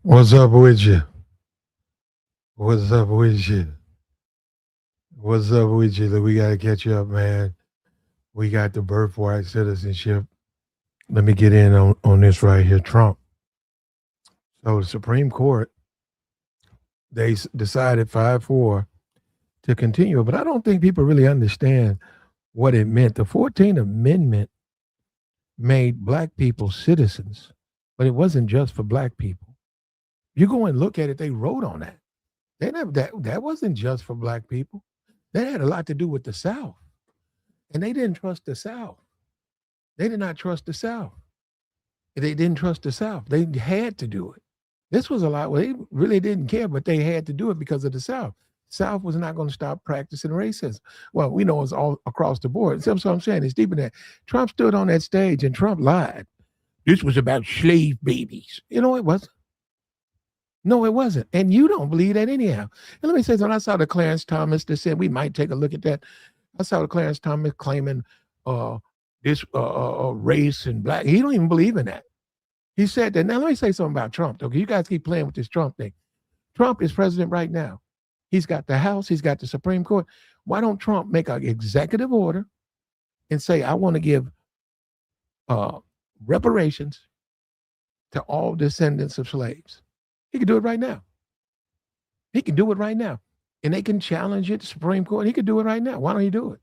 What's up with you? What's up with you? What's up with you? We got to catch you up, man. We got the birthright citizenship. Let me get in on this right here. Trump. So the Supreme Court, they decided 5-4 to continue, but I don't think people really understand what it meant. The 14th Amendment made black people citizens, but it wasn't just for black people. You go and look at it, they wrote on that. They never that wasn't just for black people. That had a lot to do with the South. And they didn't trust the South. They did not trust the South. They didn't trust the South. They had to do it. This was a lot. Well, they really didn't care, but they had to do it because of the South. South was not going to stop practicing racism. Well, we know it's all across the board. That's what I'm saying. It's deeper than that. Trump stood on that stage and Trump lied. This was about slave babies. You know, it wasn't. No, it wasn't. And you don't believe that anyhow. And let me say something. I saw the Clarence Thomas that said we might take a look at that. I saw the Clarence Thomas claiming this race and black. He don't even believe in that. He said that. Now, let me say something about Trump. Okay, you guys keep playing with this Trump thing. Trump is president right now. He's got the House. He's got the Supreme Court. Why don't Trump make an executive order and say, I want to give reparations to all descendants of slaves? He can do it right now. He can do it right now. And they can challenge it, Supreme Court. He could do it right now. Why don't he do it?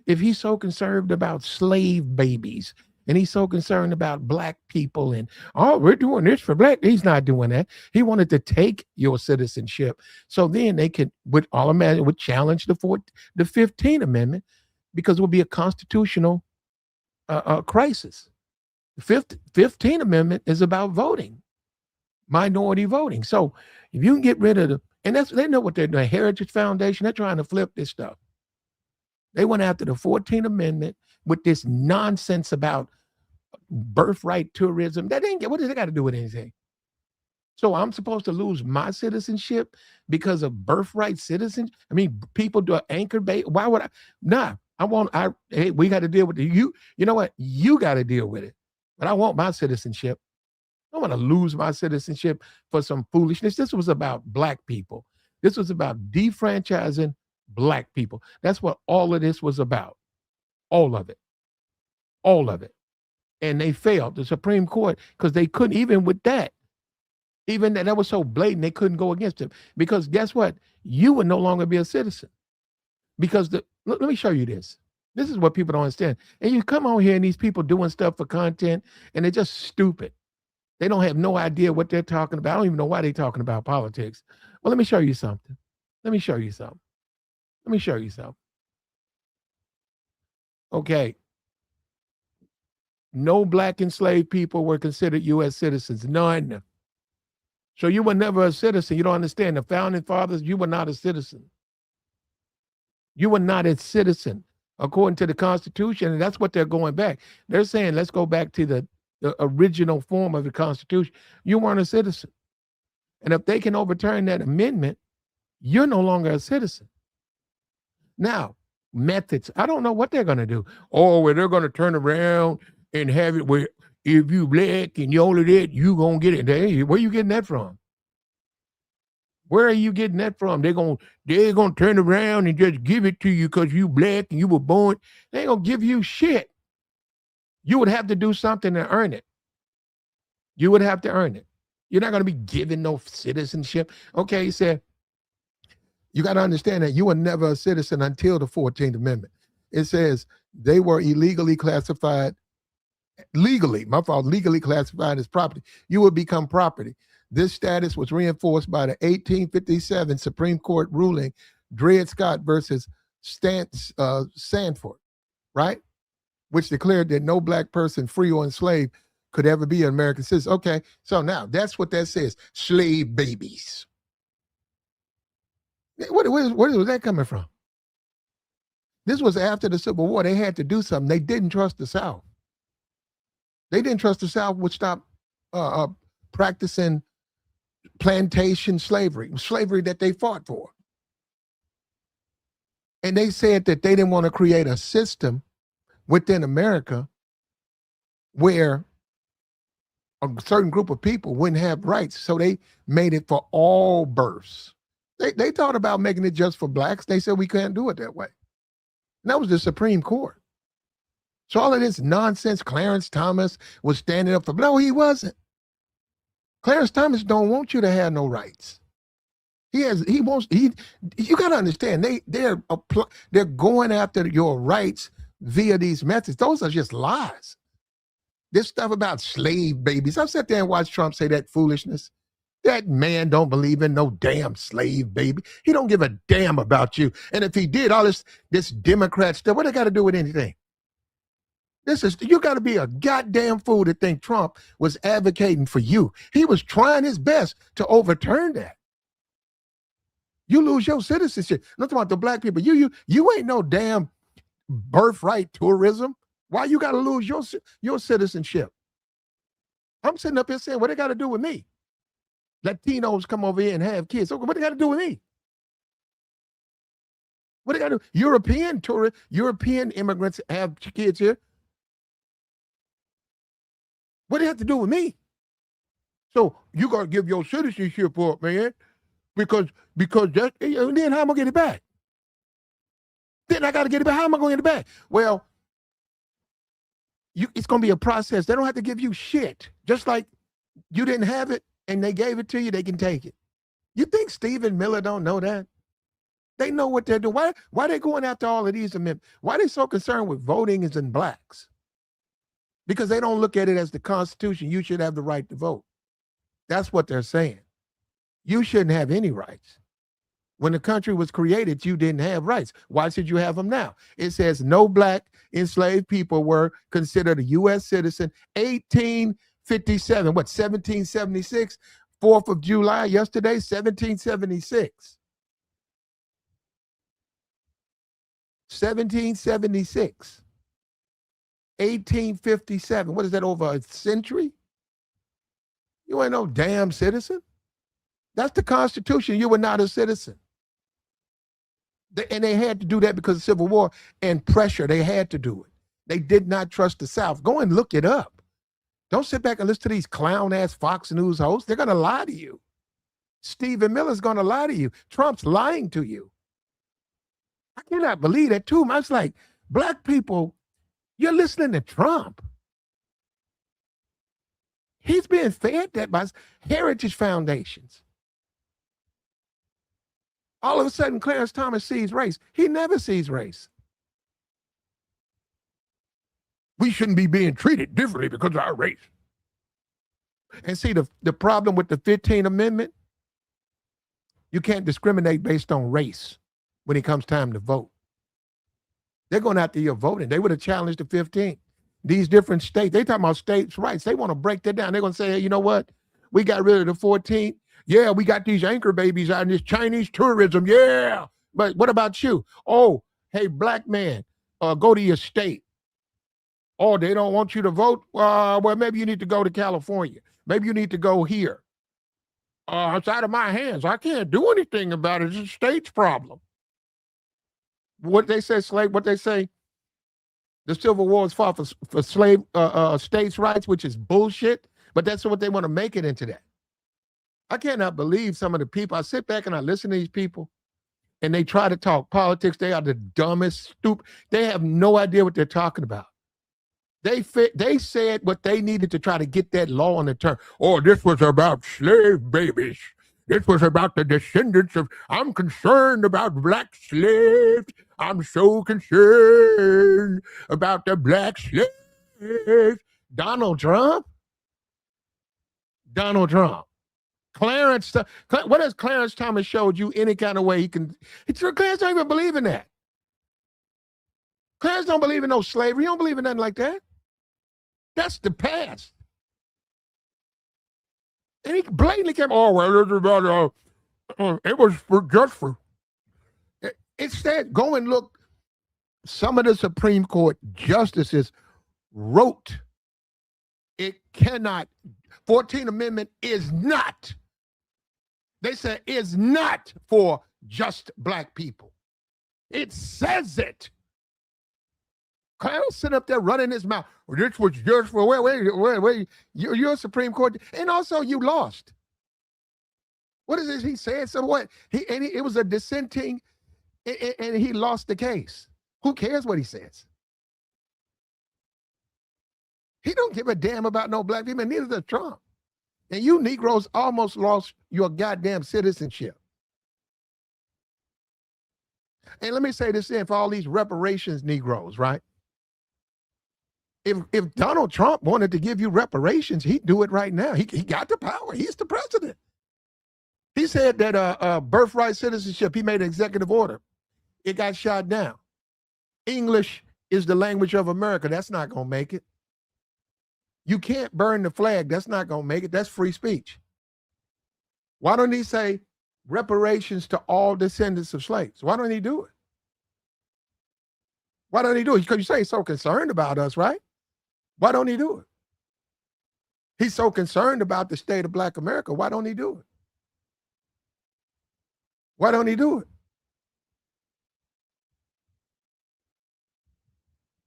If he's so concerned about slave babies and he's so concerned about black people and, oh, we're doing this for black, he's not doing that. He wanted to take your citizenship. So then they could, would challenge the 15th Amendment because it would be a constitutional crisis. The 15th Amendment is about voting. Minority voting. So if you can get rid of and they know what they're doing. Heritage Foundation, they're trying to flip this stuff. They went after the 14th Amendment with this nonsense about birthright tourism. That ain't what does it got to do with anything? So I'm supposed to lose my citizenship because of birthright citizens? I mean, people do anchor bait. Why would I? Nah, hey, we got to deal with it. You know what? You got to deal with it. But I want my citizenship. I want to lose my citizenship for some foolishness. This was about black people. This was about defranchising black people. That's what all of this was about. All of it. All of it. And they failed, the Supreme Court, because they couldn't, even with that, even that was so blatant, they couldn't go against it. Because guess what? You would no longer be a citizen. Because let me show you this. This is what people don't understand. And you come on here and these people doing stuff for content, and they're just stupid. They don't have no idea what they're talking about. I don't even know why they're talking about politics. Well, let me show you something. Let me show you something. Let me show you something. Okay. No black enslaved people were considered U.S. citizens. None. So you were never a citizen. You don't understand. The founding fathers, you were not a citizen. You were not a citizen according to the Constitution. And that's what they're going back. They're saying, let's go back to the original form of the Constitution. You weren't a citizen. And if they can overturn that amendment, you're no longer a citizen. Now, methods. I don't know what they're going to do. Oh, well, they're going to turn around and have it where if you black and you only that, you going to get it. Hey, where are you getting that from? Where are you getting that from? They're gonna turn around and just give it to you because you black and you were born. They ain't gonna give you shit. You would have to do something to earn it. You would have to earn it. You're not going to be given no citizenship. Okay, he said, you got to understand that you were never a citizen until the 14th Amendment. It says they were legally classified as property. You would become property. This status was reinforced by the 1857 Supreme Court ruling, Dred Scott versus Sanford, right? Which declared that no black person, free or enslaved, could ever be an American citizen. Okay, so now that's what that says. Slave babies. Where was that coming from? This was after the Civil War. They had to do something. They didn't trust the South. They didn't trust the South would stop practicing plantation slavery that they fought for. And they said that they didn't want to create a system within America where a certain group of people wouldn't have rights. So they made it for all births. They thought about making it just for blacks. They said we can't do it that way. And that was the Supreme Court. So all of this nonsense, Clarence Thomas was standing up for, no, he wasn't. Clarence Thomas don't want you to have no rights. You got to understand, they're going after your rights via these methods. Those are just lies. This stuff about slave babies. I've sat there and watched Trump say that foolishness. That man don't believe in no damn slave baby. He don't give a damn about you. And if he did all this Democrat stuff, what they got to do with anything? You got to be a goddamn fool to think Trump was advocating for you. He was trying his best to overturn that. You lose your citizenship. Not about the black people. You ain't no damn birthright tourism. Why you got to lose your citizenship? I'm sitting up here saying, what they got to do with me? Latinos come over here and have kids. Okay, what they got to do with me? What they got to do? European tourists, European immigrants have kids here. What do they have to do with me? So you got to give your citizenship up, man, because that, and then how am I going to get it back? Then I got to get it back. How am I going to get it back? Well, it's going to be a process. They don't have to give you shit. Just like you didn't have it and they gave it to you, they can take it. You think Stephen Miller don't know that? They know what they're doing. Why are they going after all of these amendments? Why are they so concerned with voting as in blacks? Because they don't look at it as the Constitution. You should have the right to vote. That's what they're saying. You shouldn't have any rights. When the country was created, you didn't have rights. Why should you have them now? It says no black enslaved people were considered a U.S. citizen. 1857, 1776? 4th of July, yesterday, 1776. 1776. 1857. What is that, over a century? You ain't no damn citizen. That's the Constitution. You were not a citizen. And they had to do that because of the Civil War and pressure. They had to do it. They did not trust the South. Go and look it up. Don't sit back and listen to these clown-ass Fox News hosts. They're going to lie to you. Stephen Miller's going to lie to you. Trump's lying to you. I cannot believe that, too. I was like, black people, you're listening to Trump. He's being fed that by heritage foundations. All of a sudden, Clarence Thomas sees race. He never sees race. We shouldn't be being treated differently because of our race. And see, the problem with the 15th Amendment, you can't discriminate based on race when it comes time to vote. They're going after your voting. They would have challenged the 15th. These different states, they talking about states' rights. They want to break that down. They're going to say, hey, you know what? We got rid of the 14th. Yeah, we got these anchor babies out in this Chinese tourism. Yeah. But what about you? Oh, hey, black man, go to your state. Oh, they don't want you to vote? Well, maybe you need to go to California. Maybe you need to go here. It's out of my hands. I can't do anything about it. It's a state's problem. What they say, the Civil War was fought for slave states' rights, which is bullshit. But that's what they want to make it into that. I cannot believe some of the people. I sit back and I listen to these people and they try to talk politics. They are the dumbest, stupid. They have no idea what they're talking about. They said what they needed to try to get that law on the turn. Oh, this was about slave babies. This was about the descendants of, I'm concerned about black slaves. I'm so concerned about the black slaves. Donald Trump. What has Clarence Thomas showed you any kind of way he can? Clarence don't even believe in that. Clarence don't believe in no slavery. He don't believe in nothing like that. That's the past. And he blatantly came, oh, well, it's about, it was just for. Instead, go and look. Some of the Supreme Court justices wrote, it cannot, 14th Amendment is not. They said is not for just black people. It says it. Clarence sitting up there running his mouth. Well, this was just for wait. You're a Supreme Court, and also you lost. What is this? He said so what? It was a dissenting, and he lost the case. Who cares what he says? He don't give a damn about no black people, and neither does Trump. And you Negroes almost lost your goddamn citizenship. And let me say this in for all these reparations Negroes, right? If Donald Trump wanted to give you reparations, he'd do it right now. He got the power. He's the president. He said that birthright citizenship, he made an executive order. It got shot down. English is the language of America. That's not going to make it. You can't burn the flag. That's not going to make it. That's free speech. Why don't he say reparations to all descendants of slaves? Why don't he do it? Why don't he do it? Because you say he's so concerned about us, right? Why don't he do it? He's so concerned about the state of Black America. Why don't he do it? Why don't he do it?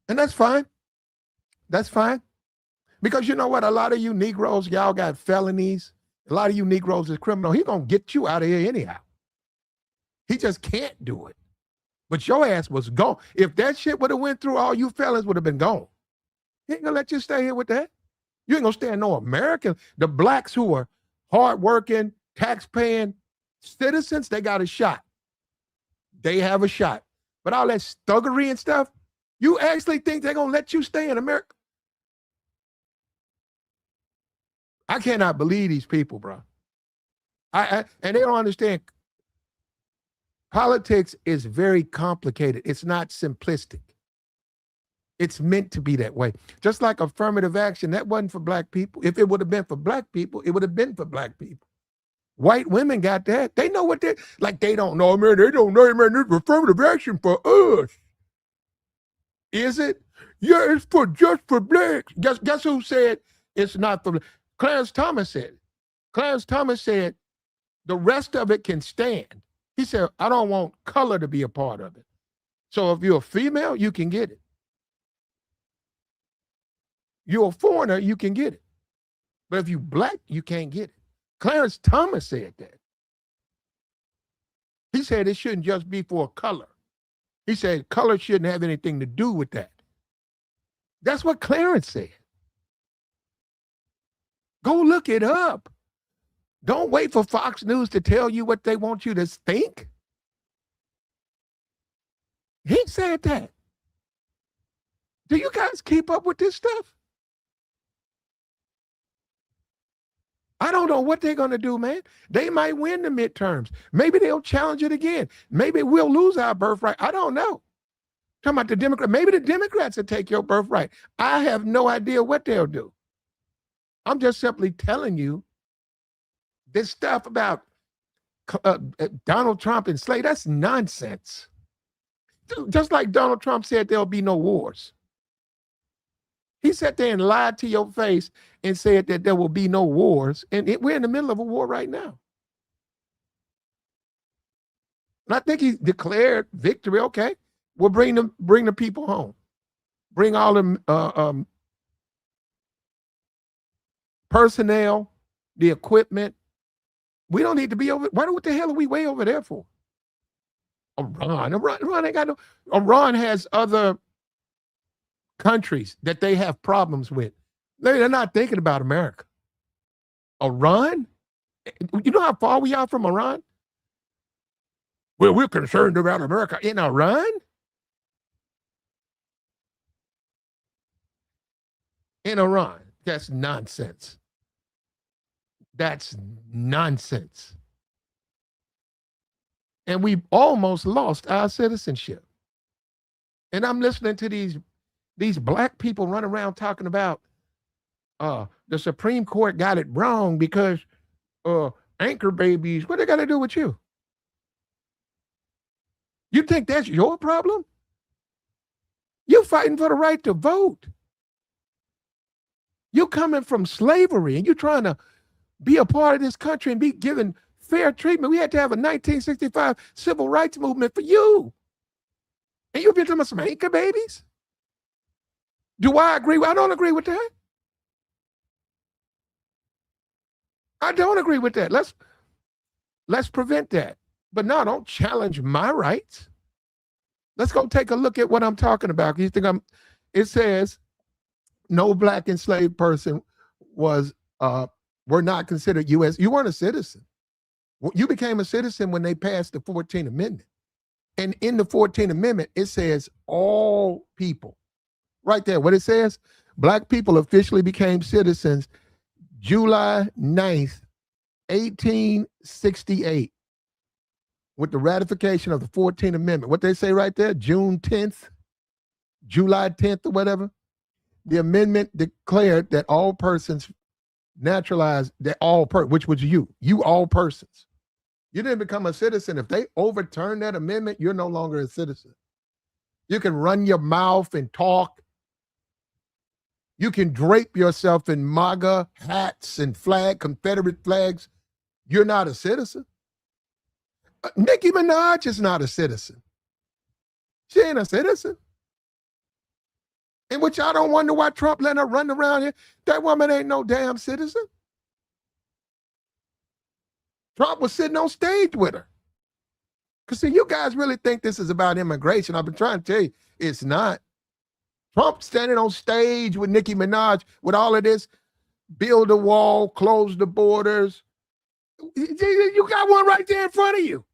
And that's fine. That's fine. Because you know what? A lot of you Negroes, y'all got felonies. A lot of you Negroes is criminal. He's going to get you out of here anyhow. He just can't do it. But your ass was gone. If that shit would have went through, all you fellas would have been gone. He ain't going to let you stay here with that. You ain't going to stay in no American. The blacks who are hardworking, tax-paying citizens, they got a shot. They have a shot. But all that thuggery and stuff, you actually think they're going to let you stay in America? I cannot believe these people, bro. And they don't understand. Politics is very complicated. It's not simplistic. It's meant to be that way. Just like affirmative action, that wasn't for black people. If it would have been for black people, it would have been for black people. White women got that. They know what they don't know, man. They don't know, man. This is affirmative action for us. Is it? Yeah, it's just for blacks. Guess who said it's not for blacks? Clarence Thomas said it. Clarence Thomas said the rest of it can stand. He said, I don't want color to be a part of it. So if you're a female, you can get it. You're a foreigner, you can get it. But if you're black, you can't get it. Clarence Thomas said that. He said it shouldn't just be for color. He said color shouldn't have anything to do with that. That's what Clarence said. Go look it up. Don't wait for Fox News to tell you what they want you to think. He said that. Do you guys keep up with this stuff? I don't know what they're going to do, man. They might win the midterms. Maybe they'll challenge it again. Maybe we'll lose our birthright. I don't know. Talking about the Democrats. Maybe the Democrats will take your birthright. I have no idea what they'll do. I'm just simply telling you this stuff about Donald Trump and Slade, that's nonsense. Just like Donald Trump said there'll be no wars. He sat there and lied to your face and said that there will be no wars. And we're in the middle of a war right now. And I think he declared victory. Okay, we'll bring the people home. Bring all the personnel, the equipment. We don't need to be over. What the hell are we way over there for? Iran ain't got no. Iran has other countries that they have problems with. They're not thinking about America. Iran? You know how far we are from Iran? Well, we're concerned about America in Iran? In Iran. That's nonsense. That's nonsense. And we've almost lost our citizenship. And I'm listening to these black people run around talking about the Supreme Court got it wrong because anchor babies, what they got to do with you? You think that's your problem? You're fighting for the right to vote. You're coming from slavery and you're trying to be a part of this country and be given fair treatment. We had to have a 1965 civil rights movement for you. And you've been talking about some anchor babies? Do I agree? I don't agree with that. I don't agree with that. Let's prevent that. But no, don't challenge my rights. Let's go take a look at what I'm talking about. You think it says no black enslaved person was were not considered U.S. You weren't a citizen. You became a citizen when they passed the 14th Amendment. And in the 14th Amendment, it says all people. Right there, what it says, black people officially became citizens July 9th, 1868, with the ratification of the 14th Amendment. What they say right there, June 10th, July 10th or whatever, the amendment declared that all persons naturalized, that which was you all persons. You didn't become a citizen. If they overturn that amendment, you're no longer a citizen. You can run your mouth and talk. You can drape yourself in MAGA hats and Confederate flags. You're not a citizen. Nicki Minaj is not a citizen. She ain't a citizen. In which I don't wonder why Trump let her run around here. That woman ain't no damn citizen. Trump was sitting on stage with her. Because, see, you guys really think this is about immigration. I've been trying to tell you, it's not. Trump standing on stage with Nicki Minaj with all of this, build a wall, close the borders. You got one right there in front of you.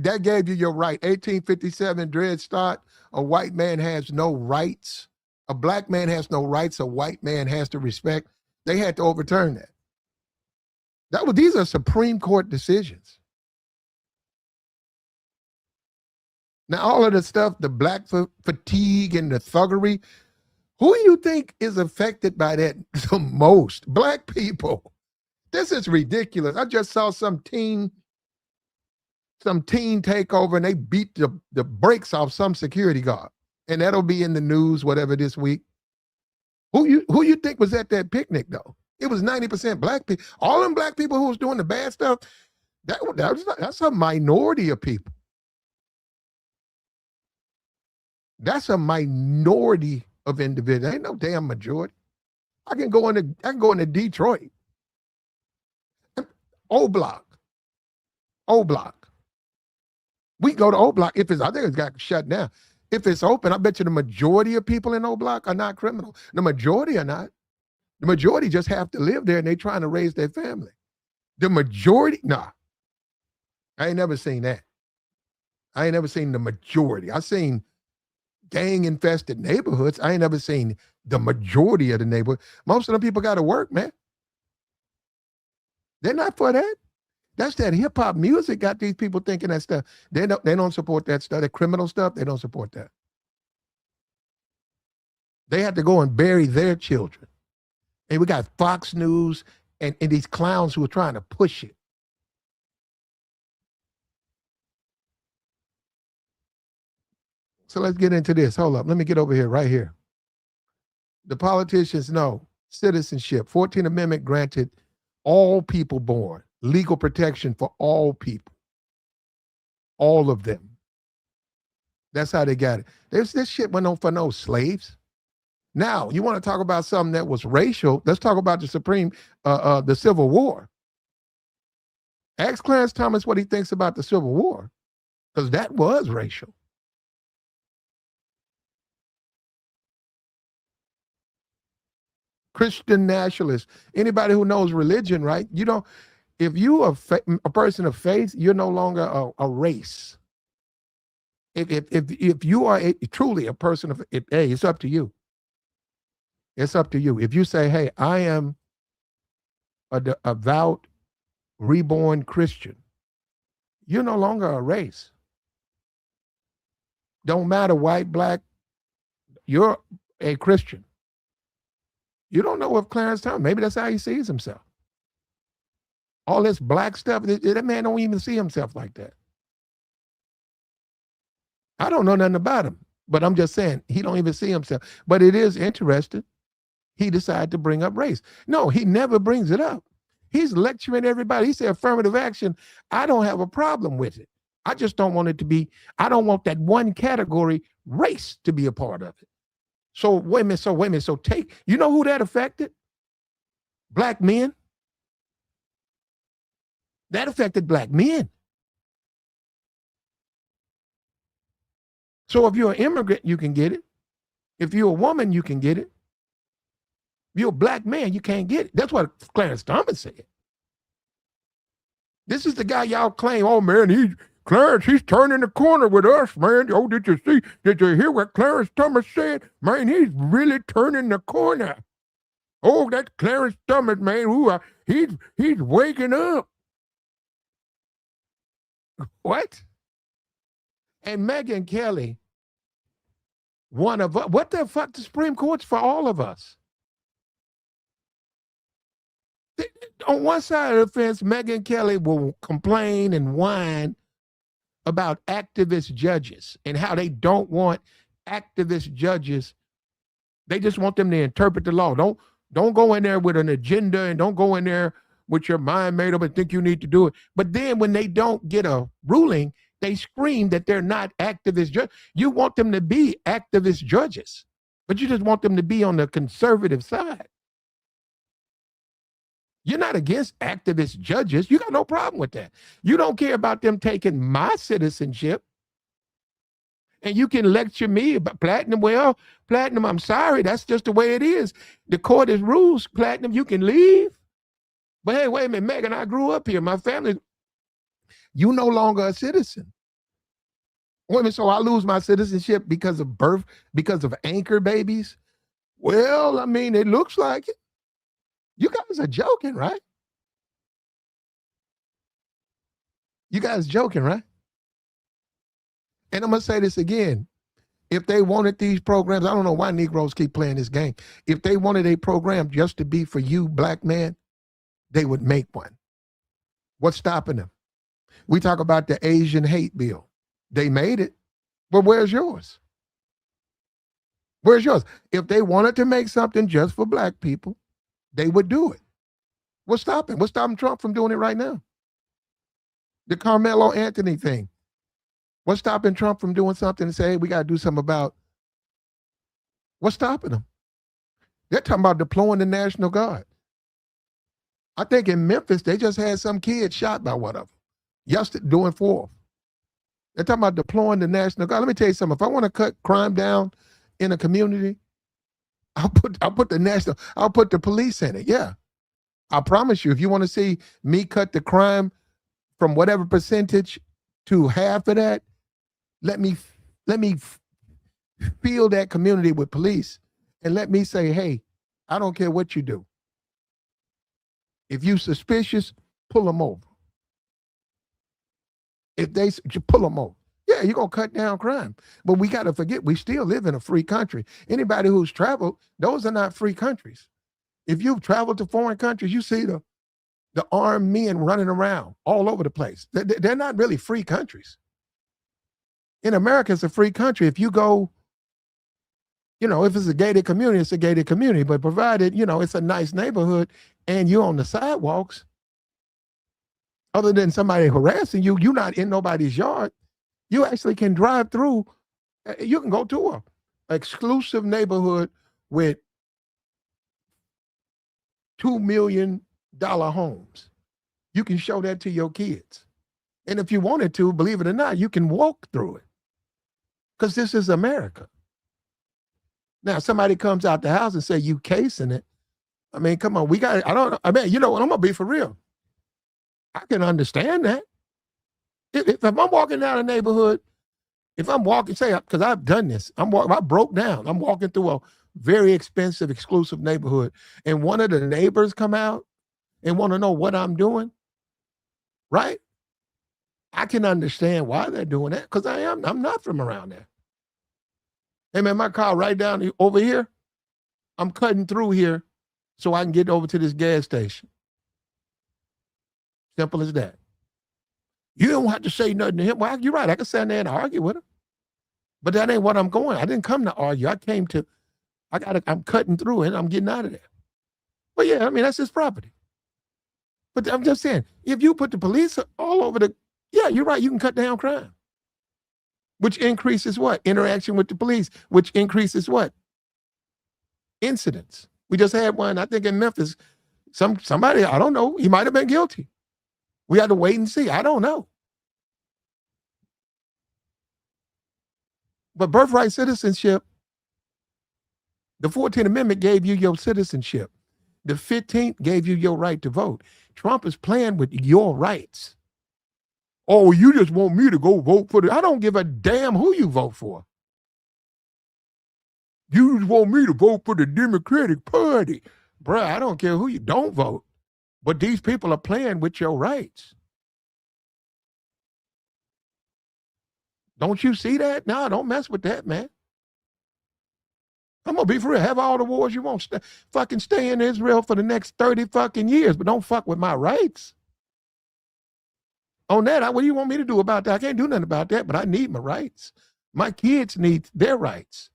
That gave you your right. 1857, Dred Scott, a white man has no rights. A black man has no rights. A white man has to respect. They had to overturn that. These are Supreme Court decisions. Now, all of the stuff, the black fatigue and the thuggery, who do you think is affected by that the most? Black people. This is ridiculous. I just saw some teen take over and they beat the brakes off some security guard. And that'll be in the news, whatever, this week. Who you think was at that picnic, though? It was 90% black people. All them black people who was doing the bad stuff, that's a minority of people. That's a minority of individuals. Ain't no damn majority. I can go into Detroit. O Block. We go to O Block. I think it's got shut down. If it's open, I bet you the majority of people in O Block are not criminal. The majority are not. The majority just have to live there and they're trying to raise their family. The majority, nah. I ain't never seen that. I ain't never seen the majority. I've seen gang-infested neighborhoods. I ain't never seen the majority of the neighborhood. Most of the people got to work, man. They're not for that. That's that hip-hop music got these people thinking that stuff. They don't support that stuff. The criminal stuff, they don't support that. They had to go and bury their children. And we got Fox News and these clowns who are trying to push it. So let's get into this. Hold up. Let me get over here, right here. The politicians know citizenship. 14th Amendment granted all people born legal protection for all people. All of them. That's how they got it. This shit went on for no slaves. Now, you want to talk about something that was racial? Let's talk about the Civil War. Ask Clarence Thomas what he thinks about the Civil War, because that was racial. Christian nationalists, anybody who knows religion, right? You know, if you are a person of faith, you're no longer a race. If you are truly a person of, hey, it's up to you. It's up to you. If you say, hey, I am a devout, reborn Christian, you're no longer a race. Don't matter, white, black, you're a Christian. You don't know if Clarence Thomas, maybe that's how he sees himself. All this black stuff, that man don't even see himself like that. I don't know nothing about him, but I'm just saying he don't even see himself. But it is interesting. he decided to bring up race. No, he never brings it up. He's lecturing everybody. He said affirmative action, I don't have a problem with it. I just don't want it to be, I don't want that one category, race, to be a part of it. So wait a minute. So take, you know who that affected? Black men. That affected black men. So if you're an immigrant, you can get it. If you're a woman, you can get it. If you're a black man, you can't get it. That's what Clarence Thomas said. This is the guy y'all claim, oh man, Clarence, he's turning the corner with us, man. Oh, did you hear what Clarence Thomas said? Man, he's really turning the corner. Oh, that Clarence Thomas, man, ooh, he's waking up. What? And Megyn Kelly, one of us, what the fuck, the Supreme Court's for all of us. On one side of the fence, Megyn Kelly will complain and whine about activist judges and how they don't want activist judges. They just want them to interpret the law. Don't go in there with an agenda, and don't go in there with your mind made up and think you need to do it. But then when they don't get a ruling, they scream that they're not activist judges. You want them to be activist judges, but you just want them to be on the conservative side. You're not against activist judges. You got no problem with that. You don't care about them taking my citizenship. And you can lecture me about Platinum. Well, Platinum, I'm sorry. That's just the way it is. The court is rules. Platinum, you can leave. But hey, wait a minute, Megyn, I grew up here. My family, you no longer a citizen. Wait a minute, so I lose my citizenship because of birth, because of anchor babies? Well, I mean, it looks like it. You guys are joking, right? You guys joking, right? And I'm going to say this again. If they wanted these programs, I don't know why Negroes keep playing this game. If they wanted a program just to be for you, black man, they would make one. What's stopping them? We talk about the Asian hate bill. They made it, but where's yours? Where's yours? If they wanted to make something just for black people, they would do it. What's stopping? What's stopping Trump from doing it right now? The Carmelo Anthony thing. What's stopping Trump from doing something and say, hey, we got to do something about? What's stopping them? They're talking about deploying the National Guard. I think in Memphis, they just had some kid shot by one of them. Yesterday, doing 4th. They're talking about deploying the National Guard. Let me tell you something. If I want to cut crime down in a community, I'll put the police in it. Yeah. I promise you, if you want to see me cut the crime from whatever percentage to half of that, let me fill that community with police and let me say, hey, I don't care what you do. If you suspicious, pull them over. If they pull them over. Yeah, you're going to cut down crime. But we got to forget, we still live in a free country. Anybody who's traveled, those are not free countries. If you've traveled to foreign countries, you see the armed men running around all over the place. They're not really free countries. In America, it's a free country. If you go, if it's a gated community, it's a gated community. But provided, it's a nice neighborhood and you're on the sidewalks, other than somebody harassing you, you're not in nobody's yard. You actually can drive through. You can go to a exclusive neighborhood with $2 million homes. You can show that to your kids. And if you wanted to, believe it or not, you can walk through it. Because this is America. Now, somebody comes out the house and say, you casing it. I mean, come on, I'm going to be for real. I can understand that. If I'm walking down a neighborhood, if I'm walking, because I've done this, I broke down. I'm walking through a very expensive, exclusive neighborhood, and one of the neighbors come out and want to know what I'm doing, right? I can understand why they're doing that, because I'm not from around there. Hey man, my car right down over here, I'm cutting through here so I can get over to this gas station. Simple as that. You don't have to say nothing to him. Well, you're right. I can stand there and argue with him. But that ain't what I'm going. I didn't come to argue. I came to I'm cutting through it. I'm getting out of there. But yeah, I mean, that's his property. But I'm just saying, if you put the police all over yeah, you're right. You can cut down crime, which increases what? Interaction with the police, which increases what? Incidents. We just had one, I think, in Memphis. Somebody, I don't know, he might have been guilty. We had to wait and see. I don't know. But birthright citizenship, the 14th Amendment gave you your citizenship. The 15th gave you your right to vote. Trump is playing with your rights. Oh, you just want me to go vote for I don't give a damn who you vote for. You just want me to vote for the Democratic Party. Bruh, I don't care who you don't vote. But these people are playing with your rights. Don't you see that? No, don't mess with that, man. I'm going to be for real. Have all the wars you want. Fucking stay in Israel for the next 30 fucking years, but don't fuck with my rights. On that, what do you want me to do about that? I can't do nothing about that, but I need my rights. My kids need their rights.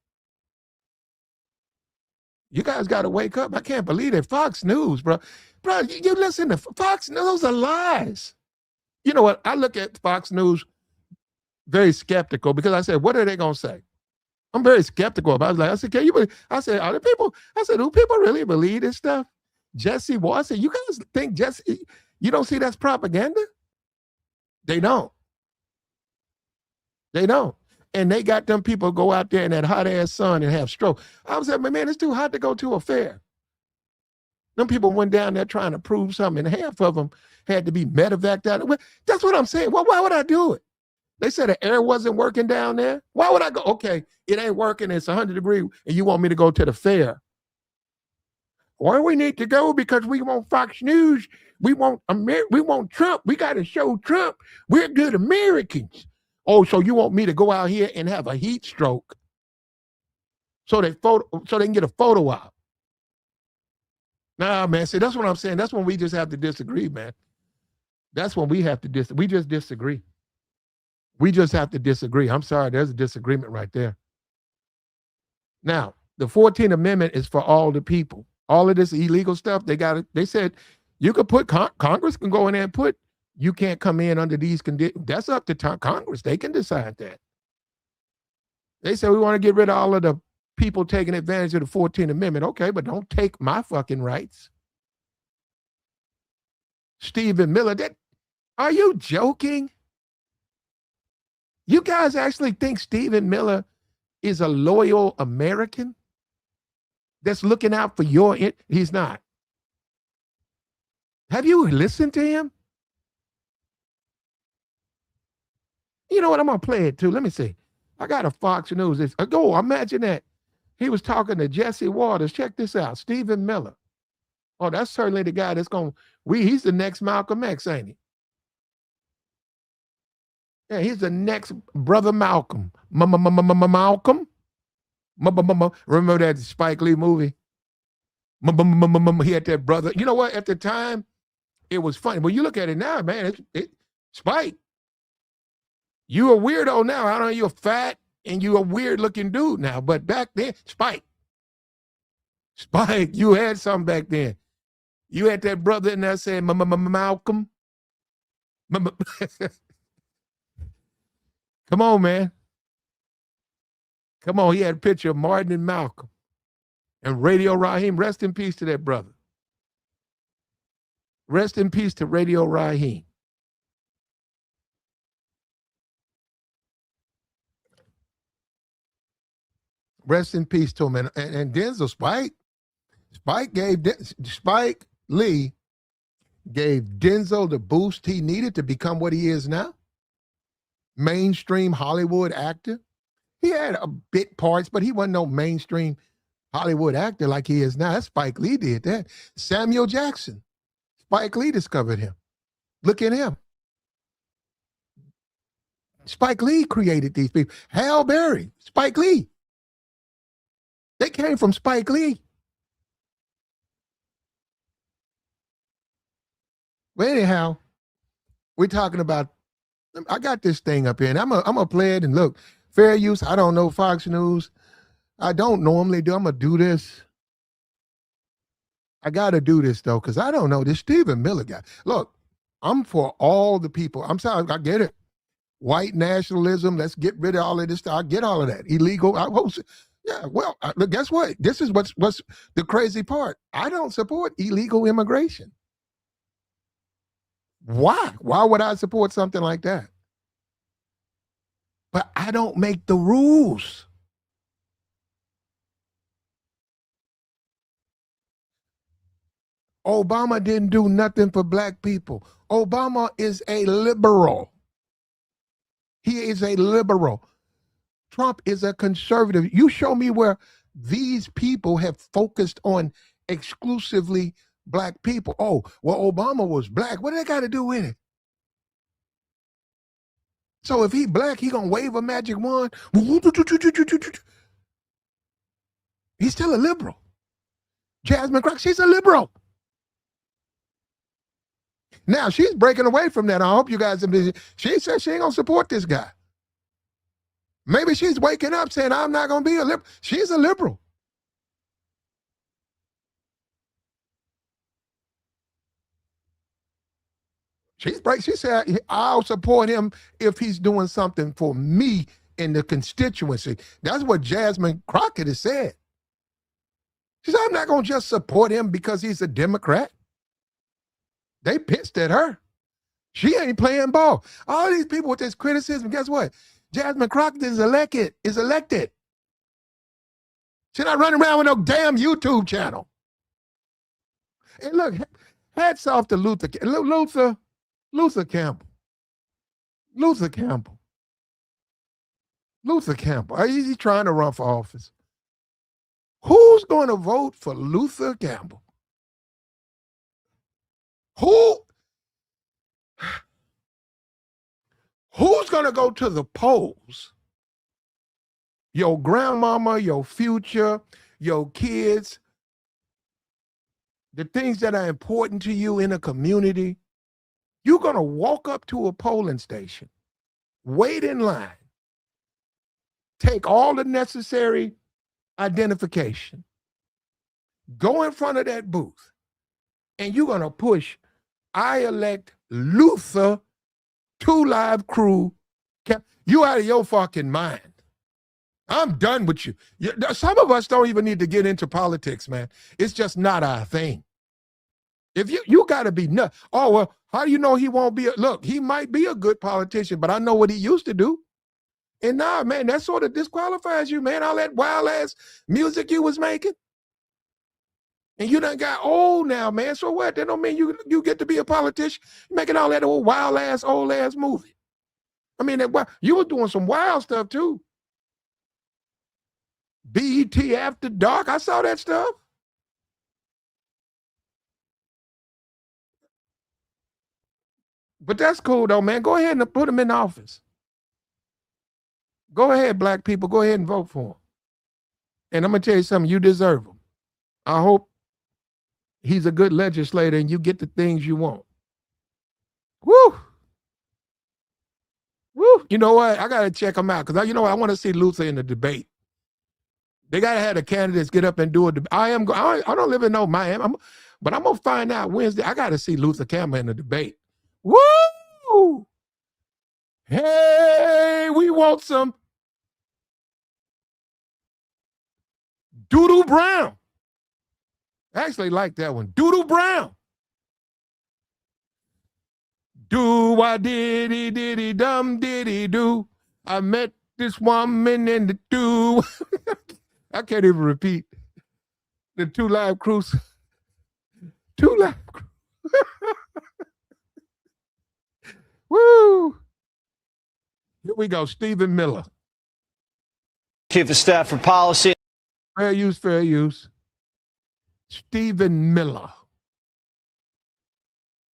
You guys got to wake up. I can't believe it. Fox News, bro. Bro, you listen to Fox News, those are lies. You know what? I look at Fox News very skeptical because I said, what are they going to say? I'm very skeptical about it. I said, can you believe? I said, are the people, I said, do people really believe this stuff? Jesse Wall, I said, you guys think Jesse, you don't see that's propaganda? They don't. They don't. And they got them people go out there in that hot ass sun and have stroke. I was like, man, it's too hot to go to a fair. Them people went down there trying to prove something, and half of them had to be medevaced out. That's what I'm saying. Well, why would I do it? They said the air wasn't working down there. Why would I go? Okay, it ain't working. It's 100 degrees, and you want me to go to the fair. Why we need to go? Because we want Fox News. We want Trump. We got to show Trump we're good Americans. Oh, so you want me to go out here and have a heat stroke so they can get a photo out? Nah, man. See, that's what I'm saying. That's when we just have to disagree, man. That's when we have to we just disagree. We just have to disagree. I'm sorry, there's a disagreement right there. Now, the 14th Amendment is for all the people. All of this illegal stuff, they said you could put, Congress can go in there and put, you can't come in under these conditions. That's up to Congress. They can decide that. They say we want to get rid of all of the people taking advantage of the 14th Amendment. Okay, but don't take my fucking rights. Stephen Miller, are you joking? You guys actually think Stephen Miller is a loyal American that's looking out for he's not. Have you listened to him? You know what? I'm going to play it too. Let me see. I got a Fox News. Imagine that. He was talking to Jesse Waters. Check this out. Stephen Miller. Oh, that's certainly the guy that's he's the next Malcolm X, ain't he? Yeah, he's the next brother Malcolm. Malcolm? Remember that Spike Lee movie? He had that brother. You know what? At the time, it was funny. When you look at it now, man, Spike. You a weirdo now. I don't know, you're fat and you a weird looking dude now. But back then, Spike, you had something back then. You had that brother in there saying, Malcolm. Come on, man. Come on, he had a picture of Martin and Malcolm. And Radio Raheem, rest in peace to that brother. Rest in peace to Radio Raheem. Rest in peace to him. And Denzel Spike Lee gave Denzel the boost he needed to become what he is now. Mainstream Hollywood actor. He had a bit parts, but he wasn't no mainstream Hollywood actor like he is now. That's Spike Lee did that. Samuel Jackson. Spike Lee discovered him. Look at him. Spike Lee created these people. Halle Berry, Spike Lee. They came from Spike Lee. But anyhow, we're talking about, I got this thing up here, and I'm gonna play it, and look, fair use, I don't know Fox News. I don't normally do. I'm going to do this. I got to do this, though, because I don't know. This Stephen Miller guy. Look, I'm for all the people. I'm sorry. I get it. White nationalism. Let's get rid of all of this stuff. I get all of that. Illegal. Yeah, well, guess what? This is what's the crazy part. I don't support illegal immigration. Why? Why would I support something like that? But I don't make the rules. Obama didn't do nothing for black people. Obama is a liberal. He is a liberal. Trump is a conservative. You show me where these people have focused on exclusively black people. Oh, well, Obama was black. What do they got to do with it? So if he black, he gonna wave a magic wand. He's still a liberal. Jasmine Crockett, she's a liberal. Now she's breaking away from that. I hope you guys. She said she ain't gonna support this guy. Maybe she's waking up saying, I'm not going to be a liberal. She's a liberal. She said, I'll support him if he's doing something for me in the constituency. That's what Jasmine Crockett has said. She said, I'm not going to just support him because he's a Democrat. They pissed at her. She ain't playing ball. All these people with this criticism, guess what? Jasmine Crockett is elected. She's not running around with no damn YouTube channel. And look, hats off to Luther Campbell. Luther Campbell. Is he trying to run for office? Who's going to vote for Luther Campbell? Who's going to go to the polls? Your grandmama, your future, your kids, the things that are important to you in a community. You're going to walk up to a polling station, wait in line, take all the necessary identification, go in front of that booth, and you're going to push, I elect Luther, 2 Live Crew. You out of your fucking mind. I'm done with you. Some of us don't even need to get into politics, man. It's just not our thing. If you got to be nuts. Oh, well, how do you know he won't be? Look, he might be a good politician, but I know what he used to do. And nah, man, that sort of disqualifies you, man. All that wild ass music you was making. And you done got old now, man. So what? That don't mean you get to be a politician. You're making all that old wild ass, old ass movie. I mean, you were doing some wild stuff too. BET After Dark, I saw that stuff. But that's cool though, man. Go ahead and put him in office. Go ahead, black people. Go ahead and vote for him. And I'm going to tell you something. You deserve him. I hope he's a good legislator and you get the things you want. Woo! Woo! You know what? I got to check him out because I want to see Luther in the debate. They got to have the candidates get up and do it. I don't live in no Miami, but I'm going to find out Wednesday. I got to see Luther Campbell in the debate. Woo! Hey, we want some Doodoo Brown. I actually like that one. Doodoo Brown. Do-wah-diddy-diddy dum-diddy-doo. I met this woman in the do. I can't even repeat. The 2 Live Crews. 2 Live Crews. Woo! Here we go, Stephen Miller. Chief of Staff for Policy. Fair use. Stephen Miller.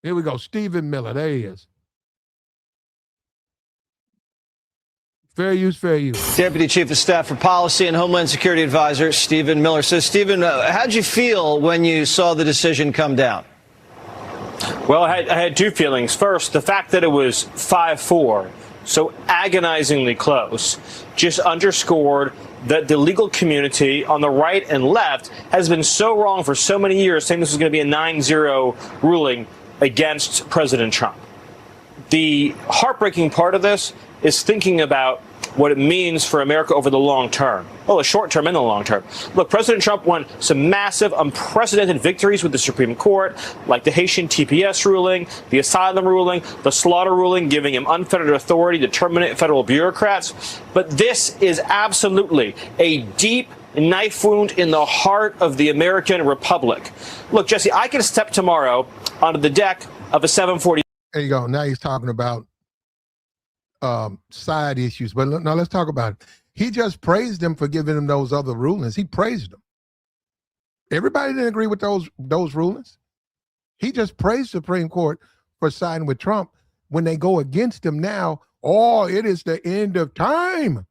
Here we go, Stephen Miller. There he is. Fair use. Deputy Chief of Staff for Policy and Homeland Security Advisor Stephen Miller. So, Stephen, how'd you feel when you saw the decision come down? Well, I had 2 feelings. First, the fact that it was 5-4, so agonizingly close, just underscored that the legal community on the right and left has been so wrong for so many years, saying this was going to be a 9-0 ruling against President Trump. The heartbreaking part of this is thinking about what it means for America over the long term. Well, the short term and the long term. Look, President Trump won some massive, unprecedented victories with the Supreme Court, like the Haitian TPS ruling, the asylum ruling, the slaughter ruling, giving him unfettered authority to terminate federal bureaucrats. But this is absolutely a deep knife wound in the heart of the American Republic. Look, Jesse, I can step tomorrow onto the deck of a 740. There you go. Now he's talking about side issues. But now let's talk about it. He just praised him for giving him those other rulings. He praised them. Everybody didn't agree with those rulings. He just praised the Supreme Court for siding with Trump. When they go against him now, oh, it is the end of time.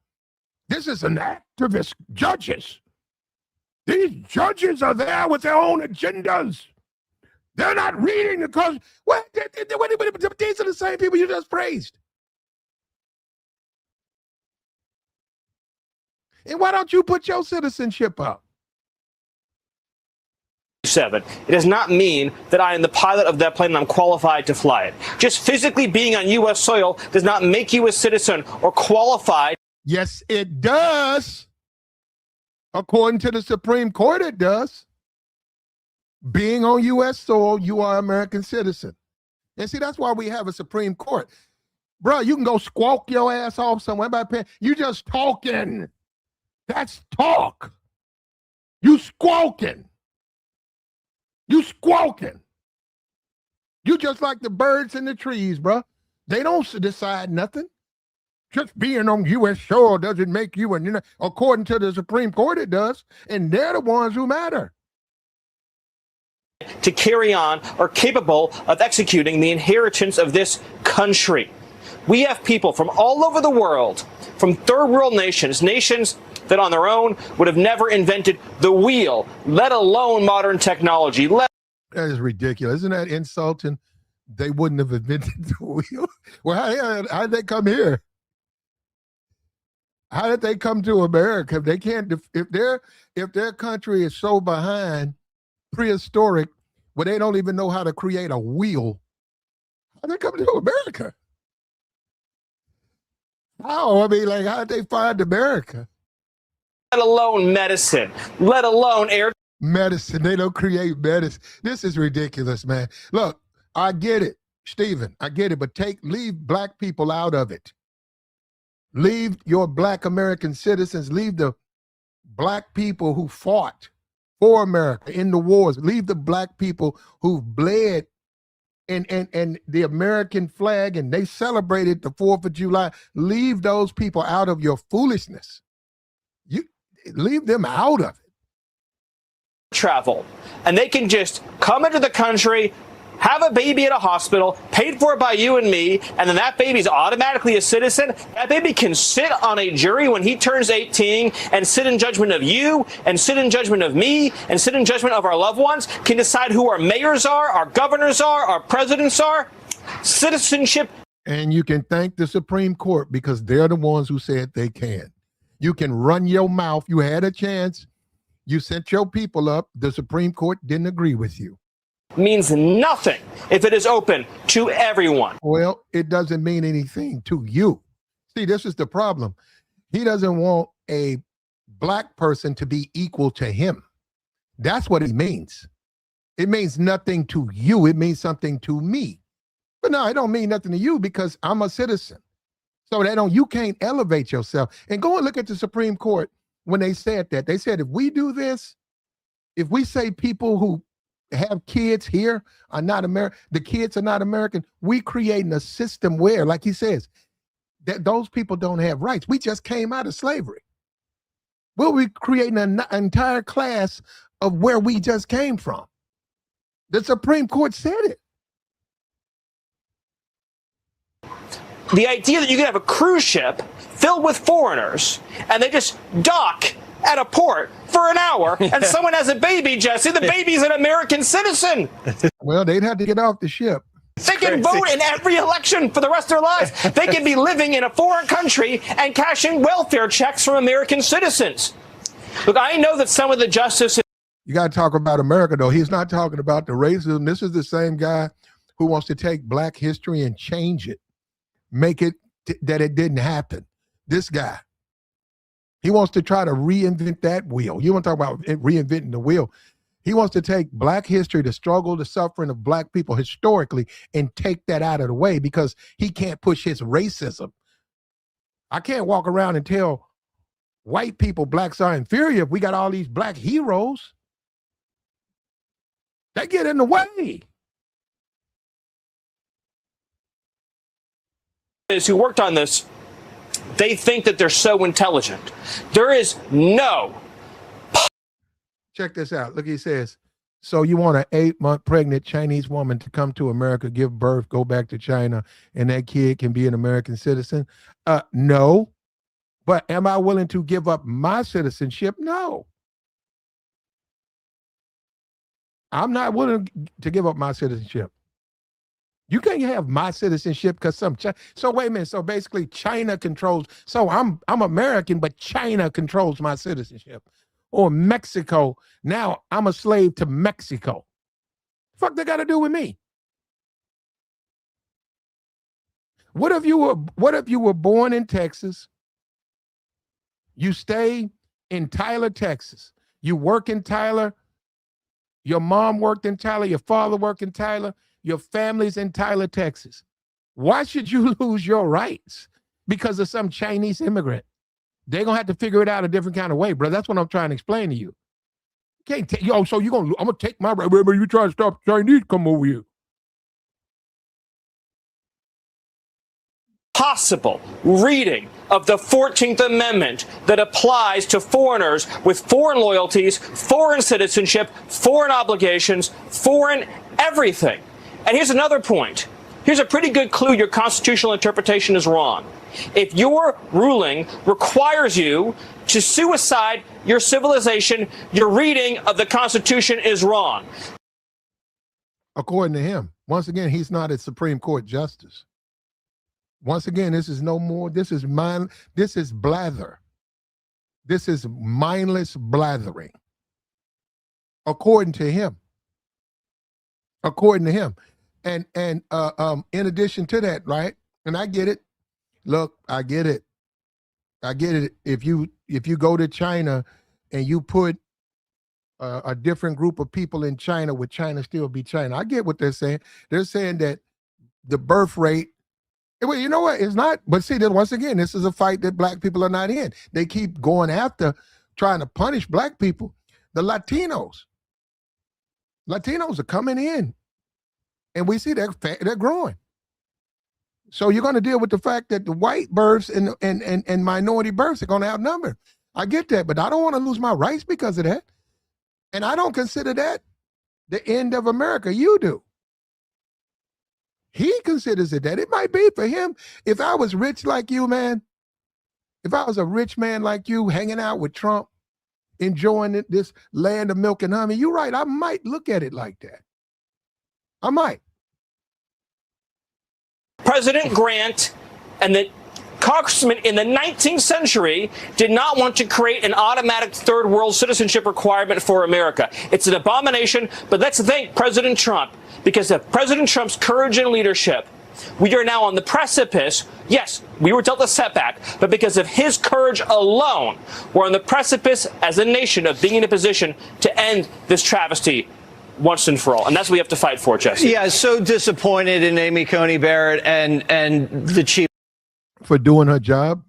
This is an activist judges. These judges are there with their own agendas. They're not reading because these are the same people you just praised. And why don't you put your citizenship up? It does not mean that I am the pilot of that plane and I'm qualified to fly it. Just physically being on U.S. soil does not make you a citizen or qualified. Yes, it does. According to the Supreme Court, it does. Being on U.S. soil, you are an American citizen. And see, that's why we have a Supreme Court. Bro, you can go squawk your ass off somewhere. You just talking. That's talk. You squawking. You squawking. You just like the birds in the trees, bro. They don't decide nothing. Just being on U.S. soil doesn't make you, and according to the Supreme Court, it does. And they're the ones who matter. To carry on are capable of executing the inheritance of this country. We have people from all over the world, from third world nations that on their own would have never invented the wheel, let alone modern technology. That is ridiculous. Isn't that insulting? They wouldn't have invented the wheel. Well, how did they come here? How did they come to America? If they can't, if their country is so behind, prehistoric, where they don't even know how to create a wheel, how did they come to America? How? I mean, like, how did they find America? Let alone medicine, let alone air. Medicine. They don't create medicine. This is ridiculous, man. Look, I get it, Stephen. I get it, but leave black people out of it. Leave your black American citizens. Leave the black people who fought for America in the wars. Leave the black people who've bled and the American flag, and they celebrated the 4th of July. Leave those people out of your foolishness. You leave them out of it. Travel, and they can just come into the country, have a baby at a hospital, paid for by you and me, and then that baby's automatically a citizen. That baby can sit on a jury when he turns 18 and sit in judgment of you, and sit in judgment of me, and sit in judgment of our loved ones, can decide who our mayors are, our governors are, our presidents are. Citizenship. And you can thank the Supreme Court because they're the ones who said they can. You can run your mouth. You had a chance. You sent your people up. The Supreme Court didn't agree with you. Means nothing if it is open to everyone. Well, it doesn't mean anything to you. See, this is the problem. He doesn't want a black person to be equal to him. That's what it means. It means nothing to you. It means something to me. But no, it don't mean nothing to you because I'm a citizen. So you can't elevate yourself. And go and look at the Supreme Court when they said that. They said, if we do this, if we say people who have kids here are not American, the kids are not American, we creating a system where, like he says, that those people don't have rights. We just came out of slavery. We'll be creating an entire class of where we just came from. The Supreme Court said it. The idea that you can have a cruise ship filled with foreigners and they just dock at a port for an hour and someone has a baby, Jesse, the baby's an American citizen. Well, they'd have to get off the ship. They can vote in every election for the rest of their lives. They can be living in a foreign country and cashing welfare checks from American citizens. Look, I know that some of the justices. You got to talk about America, though. He's not talking about the racism. This is the same guy who wants to take black history and change it, make it that it didn't happen. This guy. He wants to try to reinvent that wheel. You want to talk about reinventing the wheel. He wants to take black history, the struggle, the suffering of black people historically, and take that out of the way because he can't push his racism. I can't walk around and tell white people blacks are inferior if we got all these black heroes. They get in the way. Who worked on this, they think that they're so intelligent. There is no. Check this out. Look, he says, so you want an 8-month pregnant Chinese woman to come to America, give birth, go back to China, and that kid can be an American citizen? No. But am I willing to give up my citizenship? No. I'm not willing to give up my citizenship. You can't have my citizenship because so wait a minute. So basically China controls. So I'm American, but China controls my citizenship. Or Mexico. Now I'm a slave to Mexico. Fuck they got to do with me? What if you were born in Texas? You stay in Tyler, Texas. You work in Tyler. Your mom worked in Tyler. Your father worked in Tyler. Your family's in Tyler, Texas. Why should you lose your rights because of some Chinese immigrant? They're going to have to figure it out a different kind of way, bro. That's what I'm trying to explain to you. Can't take, so I'm going to take my right, but you try to stop Chinese come over here. Possible reading of the 14th Amendment that applies to foreigners with foreign loyalties, foreign citizenship, foreign obligations, foreign everything. And here's another point. Here's a pretty good clue your constitutional interpretation is wrong. If your ruling requires you to suicide your civilization, your reading of the Constitution is wrong. According to him, once again, he's not a Supreme Court justice. Once again, this is no more, this is blather. This is mindless blathering. According to him. According to him. And in addition to that, right? And I get it. Look, I get it. I get it. If you go to China and you put a different group of people in China, would China still be China? I get what they're saying. They're saying that the birth rate, well, you know what? It's not. But see, once again, this is a fight that black people are not in. They keep going after trying to punish black people. The Latinos are coming in. And we see they're growing. So you're going to deal with the fact that the white births and minority births are going to outnumber. I get that, but I don't want to lose my rights because of that. And I don't consider that the end of America. You do. He considers it that. It might be for him. If I was rich like you, man, if I was a rich man like you hanging out with Trump, enjoying this land of milk and honey, you're right. I might look at it like that. I might. President Grant and the congressmen in the 19th century did not want to create an automatic third world citizenship requirement for America. It's an abomination, but let's thank President Trump because of President Trump's courage and leadership. We are now on the precipice. Yes, we were dealt a setback, but because of his courage alone, we're on the precipice as a nation of being in a position to end this travesty once and for all. And that's what we have to fight for, Jesse. Yeah, so disappointed in Amy Coney Barrett and the chief. For doing her job.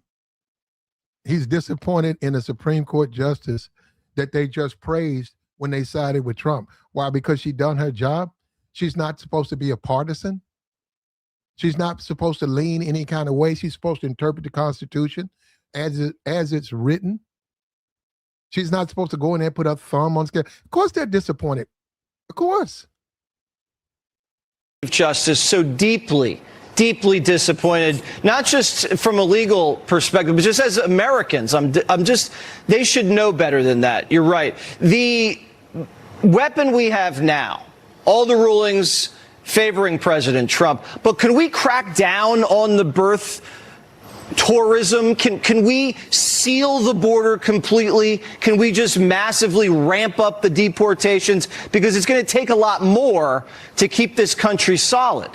He's disappointed in a Supreme Court justice that they just praised when they sided with Trump. Why? Because she done her job. She's not supposed to be a partisan. She's not supposed to lean any kind of way. She's supposed to interpret the Constitution as it's written. She's not supposed to go in there and put her thumb on scale. Of course they're disappointed. Of course. Justice so deeply disappointed, not just from a legal perspective, but just as Americans. They should know better than that. You're right. The weapon we have now, all the rulings favoring President Trump. But can we crack down on the birth tourism? Can we seal the border completely? Can we just massively ramp up the deportations? Because it's going to take a lot more to keep this country solid.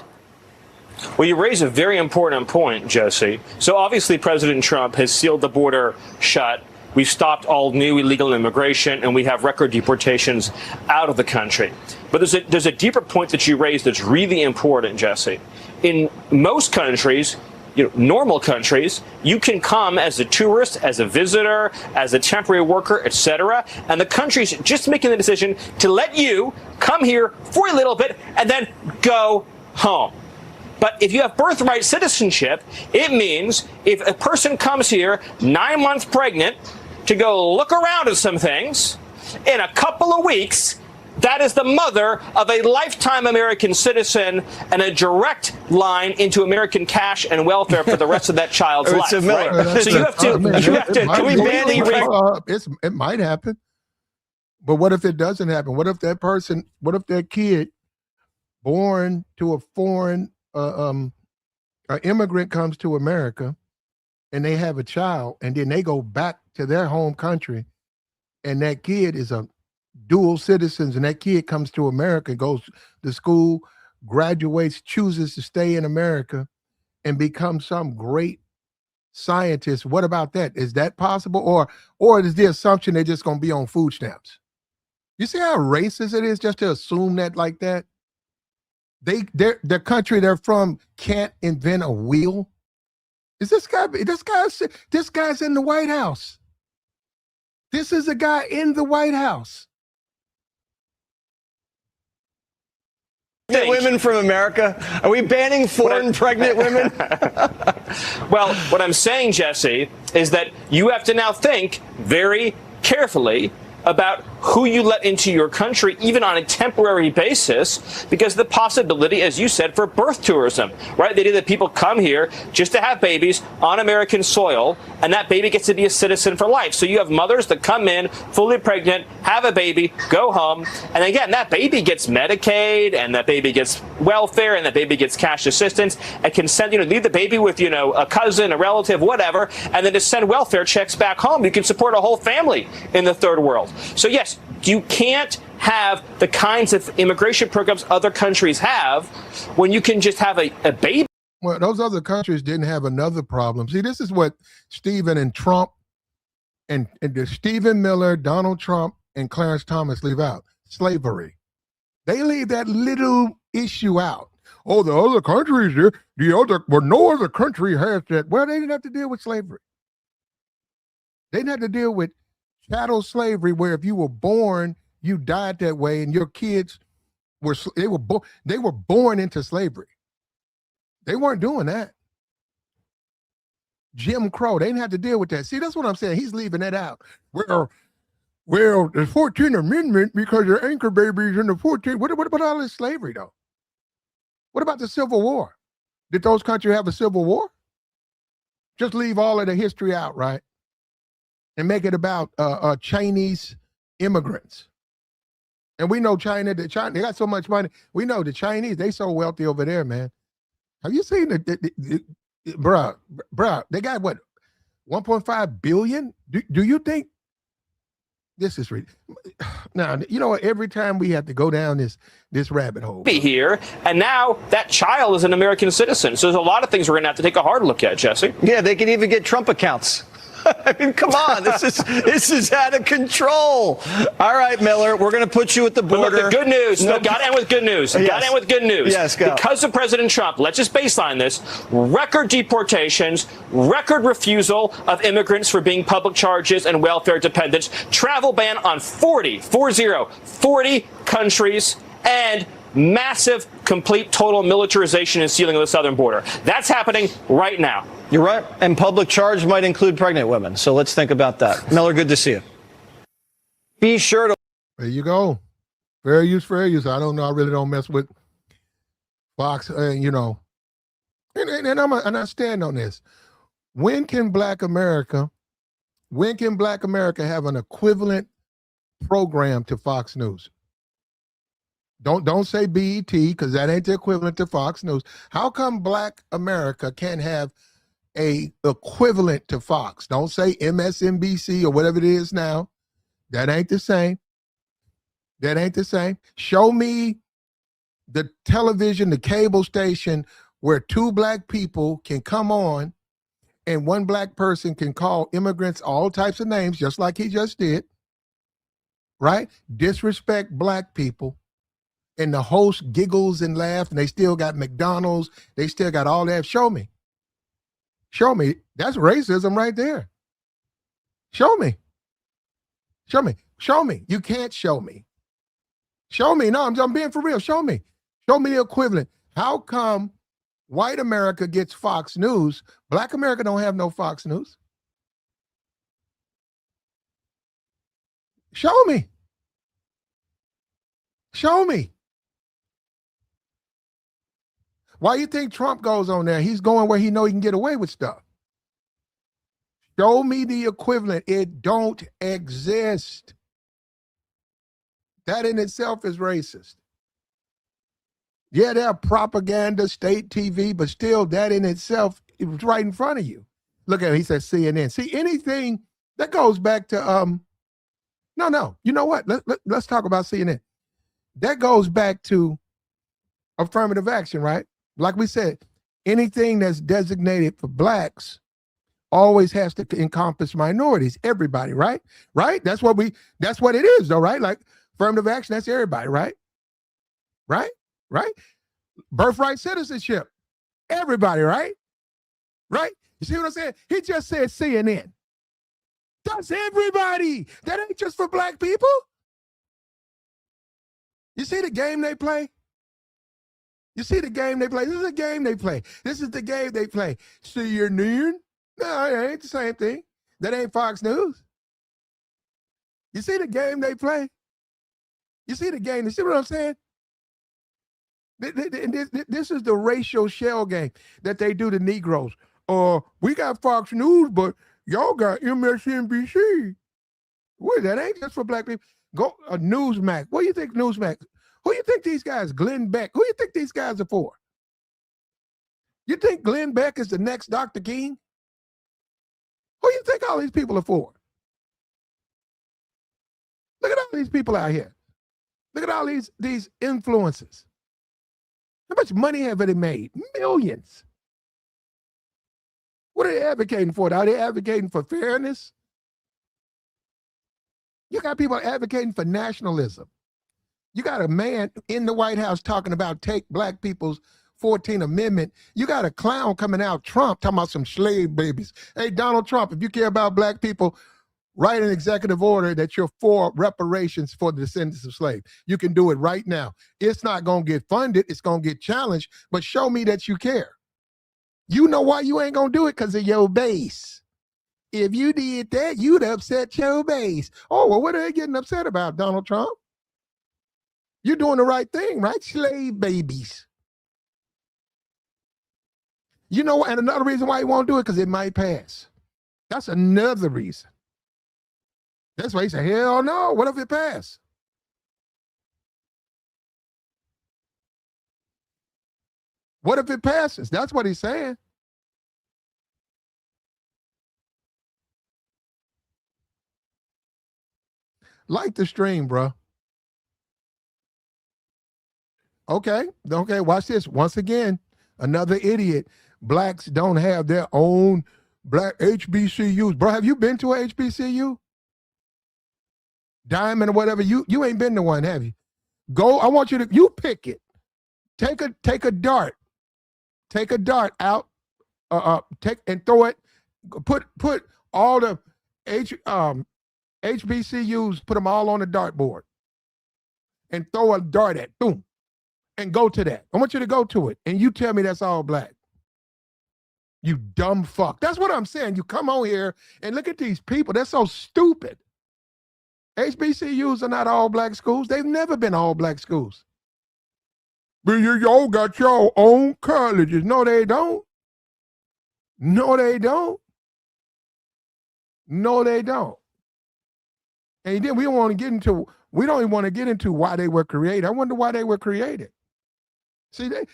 Well, you raise a very important point, Jesse. So obviously President Trump has sealed the border shut. We've stopped all new illegal immigration, and we have record deportations out of the country. But there's a deeper point that you raised that's really important, Jesse. In most countries, normal countries, you can come as a tourist, as a visitor, as a temporary worker, etc. And the country's just making the decision to let you come here for a little bit and then go home. But if you have birthright citizenship, it means if a person comes here 9 months pregnant to go look around at some things, in a couple of weeks, that is the mother of a lifetime American citizen and a direct line into American cash and welfare for the rest of that child's life. Right? So you have to, can we ban the it might happen. But what if it doesn't happen? What if that kid born to a foreign an immigrant comes to America and they have a child and then they go back to their home country and that kid is a dual citizens and that kid comes to America, goes to school, graduates, chooses to stay in America and become some great scientist. What about that? Is that possible? Or is the assumption they're just going to be on food stamps? You see how racist it is just to assume that like that? The country they're from can't invent a wheel. Is this guy's in the White House. This is a guy in the White House. Women from America? Are we banning foreign pregnant women? Well, what I'm saying, Jesse, is that you have to now think very carefully about who you let into your country, even on a temporary basis, because the possibility, as you said, for birth tourism, right? The idea that people come here just to have babies on American soil, and that baby gets to be a citizen for life. So you have mothers that come in fully pregnant, have a baby, go home, and again, that baby gets Medicaid, and that baby gets welfare, and that baby gets cash assistance, and can send, leave the baby with, a cousin, a relative, whatever, and then to send welfare checks back home. You can support a whole family in the third world. So yes, you can't have the kinds of immigration programs other countries have when you can just have a baby. Well, those other countries didn't have another problem. See, this is what Stephen and Trump and Stephen Miller, Donald Trump, and Clarence Thomas leave out. Slavery. They leave that little issue out. Oh, the other countries, no other country has that. Well, they didn't have to deal with slavery. They didn't have to deal with chattel slavery, where if you were born, you died that way, and your kids were born into slavery. They weren't doing that. Jim Crow, they didn't have to deal with that. See, that's what I'm saying. He's leaving that out. Well, the 14th Amendment, because they're anchor babies in the 14th. What about all this slavery, though? What about the Civil War? Did those countries have a civil war? Just leave all of the history out, right? And make it about Chinese immigrants. And we know China, they got so much money. We know the Chinese, they so wealthy over there, man. Have you seen bruh, they got what, 1.5 billion? Do you think this is now, every time we have to go down this rabbit hole. Be here, and now that child is an American citizen. So there's a lot of things we're going to have to take a hard look at, Jesse. Yeah, they can even get Trump accounts. I mean, come on, this is out of control. All right, Miller, we're going to put you at the border. But look, the good news. No, got to end with good news. Yes. Got to end with good news. Yes, go. Because of President Trump, let's just baseline this. Record deportations, record refusal of immigrants for being public charges and welfare dependents, travel ban on 40 countries, and massive, complete, total militarization and sealing of the southern border. That's happening right now. You're right. And public charge might include pregnant women. So let's think about that. Miller, good to see you. Be sure to. There you go. Fair use, fair use. I don't know. I really don't mess with Fox, And I stand on this. When can Black America have an equivalent program to Fox News? Don't say BET because that ain't the equivalent to Fox News. How come Black America can't have a equivalent to Fox? Don't say MSNBC or whatever it is now. That ain't the same. That ain't the same. Show me the television, the cable station where two black people can come on and one black person can call immigrants all types of names, just like he just did, right? Disrespect black people. And the host giggles and laughs, and they still got McDonald's. They still got all that. Show me. Show me. That's racism right there. Show me. Show me. Show me. You can't show me. Show me. No, I'm being for real. Show me. Show me the equivalent. How come white America gets Fox News? Black America don't have no Fox News. Show me. Show me. Why you think Trump goes on there? He's going where he know he can get away with stuff. Show me the equivalent. It don't exist. That in itself is racist. Yeah, they're propaganda, state TV, but still that in itself, it was right in front of you. Look at it, he says CNN. See, anything that goes back to, no, you know what? Let's talk about CNN. That goes back to affirmative action, right? Like we said, anything that's designated for blacks always has to encompass minorities, everybody, right? Right? That's what it is though, right? Like affirmative action, that's everybody, right? Right? Right? Birthright citizenship, everybody, right? Right? You see what I'm saying? He just said CNN. That's everybody. That ain't just for black people. You see the game they play? You see the game they play? This is the game they play. This is the game they play. CNN? No, it ain't the same thing. That ain't Fox News. You see the game they play? You see the game? You see what I'm saying? This is the racial shell game that they do to Negroes. We got Fox News, but y'all got MSNBC. Wait, that ain't just for black people. Go Newsmax. What do you think Newsmax? Who you think these guys, Glenn Beck? Who you think these guys are for? You think Glenn Beck is the next Dr. King? Who you think all these people are for? Look at all these people out here. Look at all these influencers. How much money have they made? Millions. What are they advocating for? Are they advocating for fairness? You got people advocating for nationalism. You got a man in the White House talking about take black people's 14th Amendment. You got a clown coming out, Trump, talking about some slave babies. Hey, Donald Trump, if you care about black people, write an executive order that you're for reparations for the descendants of slaves. You can do it right now. It's not going to get funded. It's going to get challenged, but show me that you care. You know why you ain't going to do it? Because of your base. If you did that, you'd upset your base. Oh, well, what are they getting upset about, Donald Trump? You're doing the right thing, right? Slave babies. You know, and another reason why he won't do it, because it might pass. That's another reason. That's why he said, hell no, what if it passed? What if it passes? That's what he's saying. Like the stream, bro. Okay, watch this. Once again, another idiot. Blacks don't have their own black HBCUs. Bro, have you been to a HBCU? Diamond or whatever. You ain't been to one, have you? Go, I want you pick it. Take a dart. Take a dart out, take and throw it, put all the HBCUs, put them all on the dartboard and throw a dart at, boom, and go to that. I want you to go to it, and you tell me that's all black. You dumb fuck. That's what I'm saying. You come on here and look at these people. They're so stupid. HBCUs are not all black schools. They've never been all black schools. But y'all got your own colleges. No, they don't. No, they don't. No, they don't. And then we don't want to get into We don't even want to get into why they were created. I wonder why they were created. See, the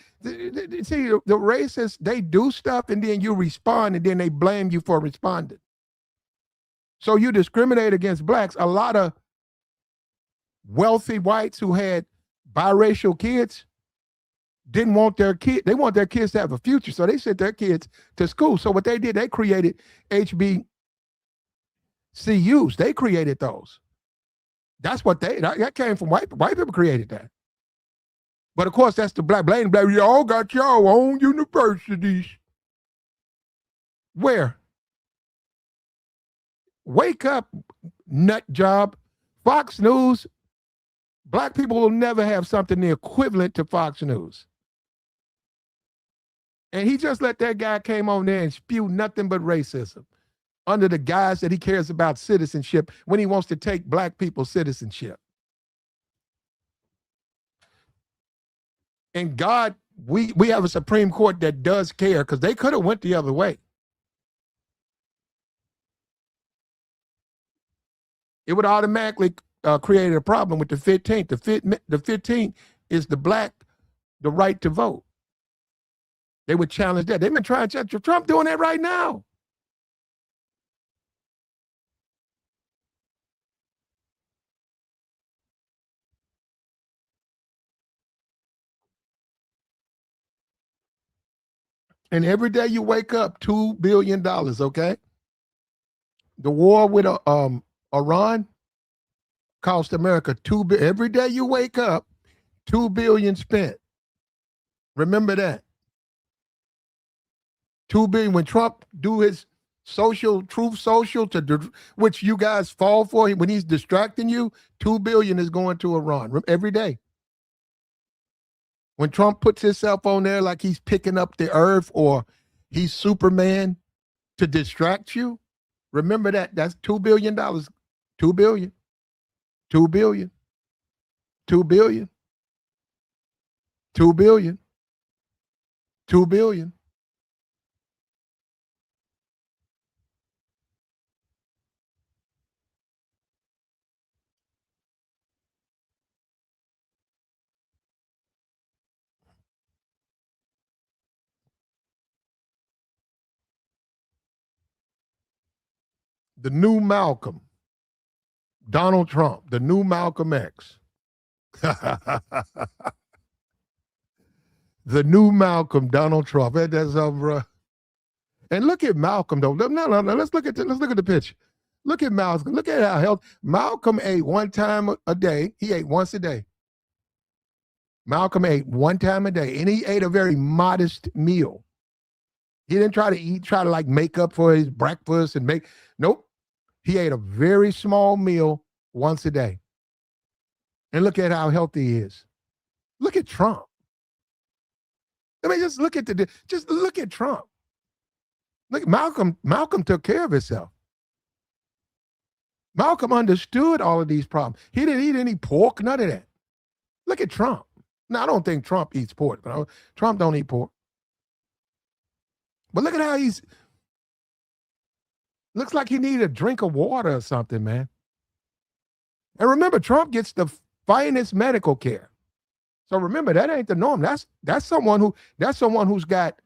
racists, they do stuff and then you respond and then they blame you for responding. So you discriminate against blacks. A lot of wealthy whites who had biracial kids didn't want their kids. They want their kids to have a future. So they sent their kids to school. So what they did, they created HBCUs. They created those. That's what that came from white people created that. But of course, that's the black. Y'all got y'all own universities. Where? Wake up, nut job. Fox News, black people will never have something the equivalent to Fox News. And he just let that guy came on there and spew nothing but racism under the guise that he cares about citizenship when he wants to take black people's citizenship. And God, we have a Supreme Court that does care, because they could have went the other way. It would automatically create a problem with the 15th. The 15th is the right to vote. They would challenge that. They've been trying to challenge Trump doing that right now. And every day you wake up, $2 billion, okay? The war with Iran cost America $2 billion. Every day you wake up, $2 billion spent. Remember that. $2 billion. When Trump do his truth social, which you guys fall for, when he's distracting you, $2 billion is going to Iran every day. When Trump puts himself on there like he's picking up the earth or he's Superman to distract you, remember that. That's $2 billion. $2 billion. $2 billion. $2 billion. $2 billion. $2 billion. The new Malcolm, Donald Trump, the new Malcolm X. The new Malcolm, Donald Trump. That's bro. And look at Malcolm though. No. Let's look at the picture. Look at Malcolm. Look at how healthy. Malcolm ate one time a day. He ate once a day. Malcolm ate one time a day, and he ate a very modest meal. He didn't try to like make up for his breakfast and nope. He ate a very small meal once a day. And look at how healthy he is. Look at Trump. I mean, just look at Trump. Look, Malcolm took care of himself. Malcolm understood all of these problems. He didn't eat any pork, none of that. Look at Trump. Now, I don't think Trump eats pork, but Trump don't eat pork. But look at how looks like he needed a drink of water or something, man. And remember, Trump gets the finest medical care. So remember, that ain't the norm. That's someone who's got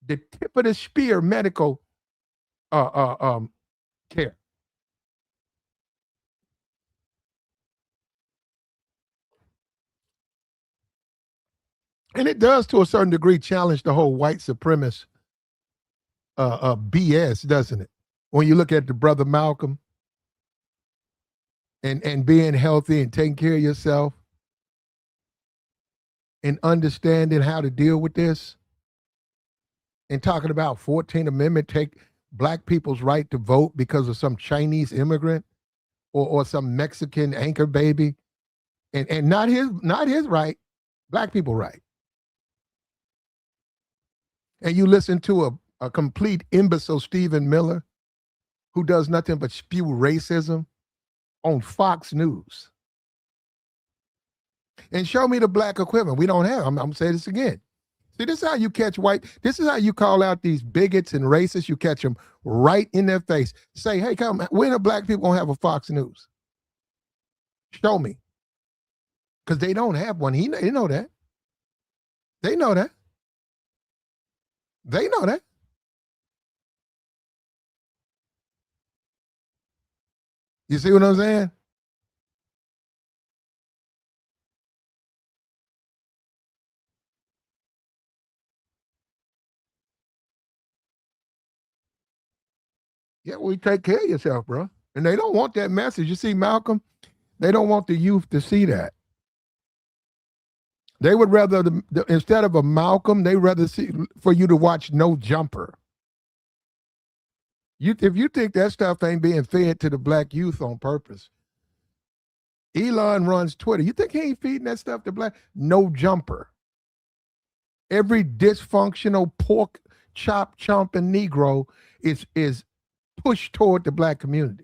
the tip of the spear medical care. And it does, to a certain degree, challenge the whole white supremacist BS, doesn't it? When you look at the brother Malcolm and being healthy and taking care of yourself and understanding how to deal with this and talking about 14th Amendment, take black people's right to vote because of some Chinese immigrant or some Mexican anchor baby, and not his right, black people right. And you listen to a complete imbecile Stephen Miller who does nothing but spew racism on Fox News. And show me the black equivalent. We don't have. I'm going to say this again. See, this is how you catch this is how you call out these bigots and racists. You catch them right in their face. Say, hey, come, when are black people going to have a Fox News? Show me. Because they don't have one. They know that. They know that. They know that. You see what I'm saying? Yeah, well, take care of yourself, bro. And they don't want that message. You see, Malcolm, they don't want the youth to see that. They would rather, instead of a Malcolm, they rather see for you to watch No Jumper. If you think that stuff ain't being fed to the black youth on purpose, Elon runs Twitter. You think he ain't feeding that stuff to black? No Jumper. Every dysfunctional pork chop chomping Negro is pushed toward the black community.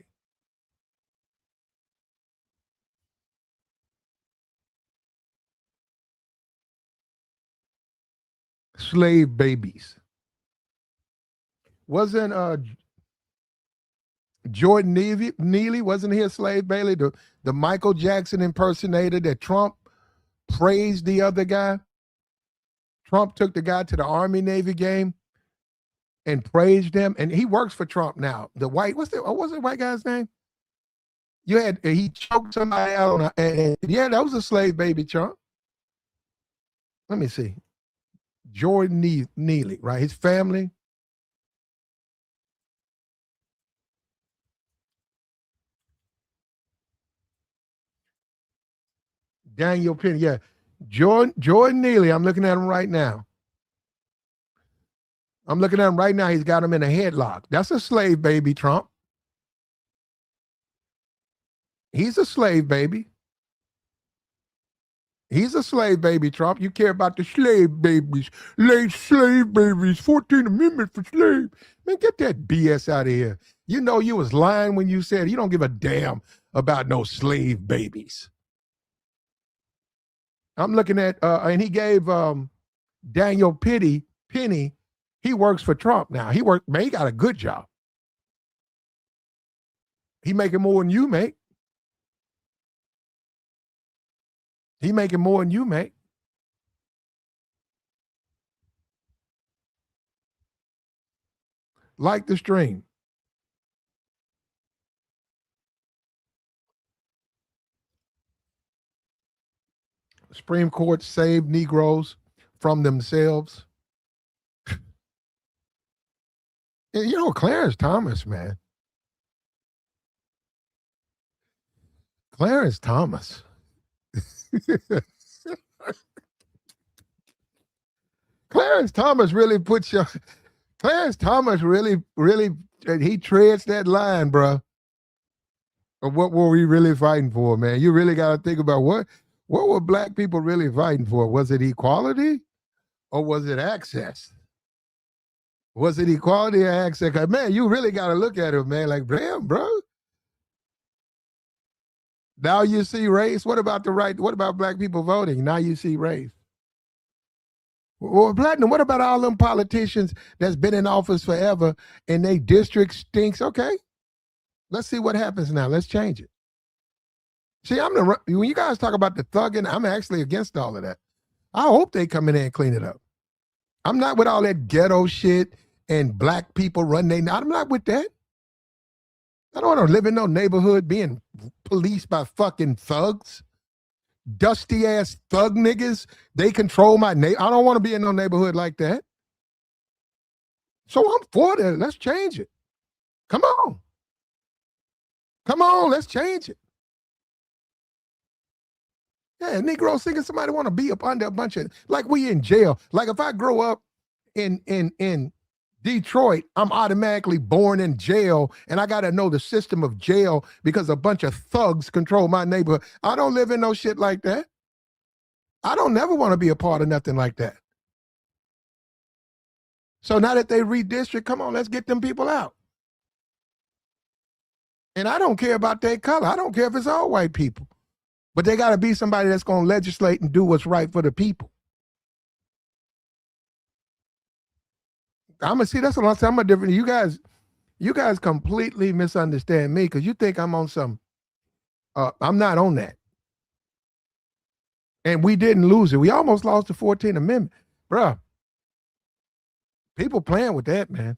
Slave babies. Wasn't Jordan Neely, wasn't he a slave baby? The Michael Jackson impersonator that Trump praised the other guy. Trump took the guy to the Army-Navy game and praised him. And he works for Trump now. The white, what's the white guy's name? He choked somebody out on yeah, that was a slave baby, Trump. Let me see. Jordan Neely, right? His family. Daniel Penny, yeah. Jordan Neely, I'm looking at him right now. He's got him in a headlock. That's a slave baby, Trump. He's a slave baby. He's a slave baby, Trump. You care about the slave babies. Slave babies. 14th Amendment for slaves. Man, get that BS out of here. You know you was lying when you said you don't give a damn about no slave babies. I'm looking at, and he gave Daniel Penny, he works for Trump now. He got a good job. He making more than you make. He making more than you make. Like the stream. Supreme Court saved Negroes from themselves. You know, Clarence Thomas, man. Clarence Thomas. Clarence Thomas really he treads that line, bro. Of what were we really fighting for, man? You really got to think about what were black people really fighting for? Was it equality or was it access? Was it equality or access? Man, you really got to look at it, man. Like, damn, bro. Now you see race. What about the right? What about black people voting? Now you see race. Well, Platinum, what about all them politicians that's been in office forever and they district stinks? Okay, let's see what happens now. Let's change it. See, when you guys talk about the thugging, I'm actually against all of that. I hope they come in there and clean it up. I'm not with all that ghetto shit and black people run I'm not with that. I don't want to live in no neighborhood being policed by fucking thugs. Dusty ass thug niggas. They control my I don't want to be in no neighborhood like that. So I'm for that. Let's change it. Come on. Let's change it. Yeah, Negro thinking somebody want to be up under a bunch of, like we in jail. Like if I grow up in Detroit, I'm automatically born in jail and I got to know the system of jail because a bunch of thugs control my neighborhood. I don't live in no shit like that. I don't never want to be a part of nothing like that. So now that they redistrict, come on, let's get them people out. And I don't care about their color. I don't care if it's all white people. But they got to be somebody that's going to legislate and do what's right for the people. I'm gonna see. That's a lot. I'm a different. You guys completely misunderstand me because you think I'm on some I'm not on that. And we didn't lose it. We almost lost the 14th Amendment. Bruh, people playing with that, man.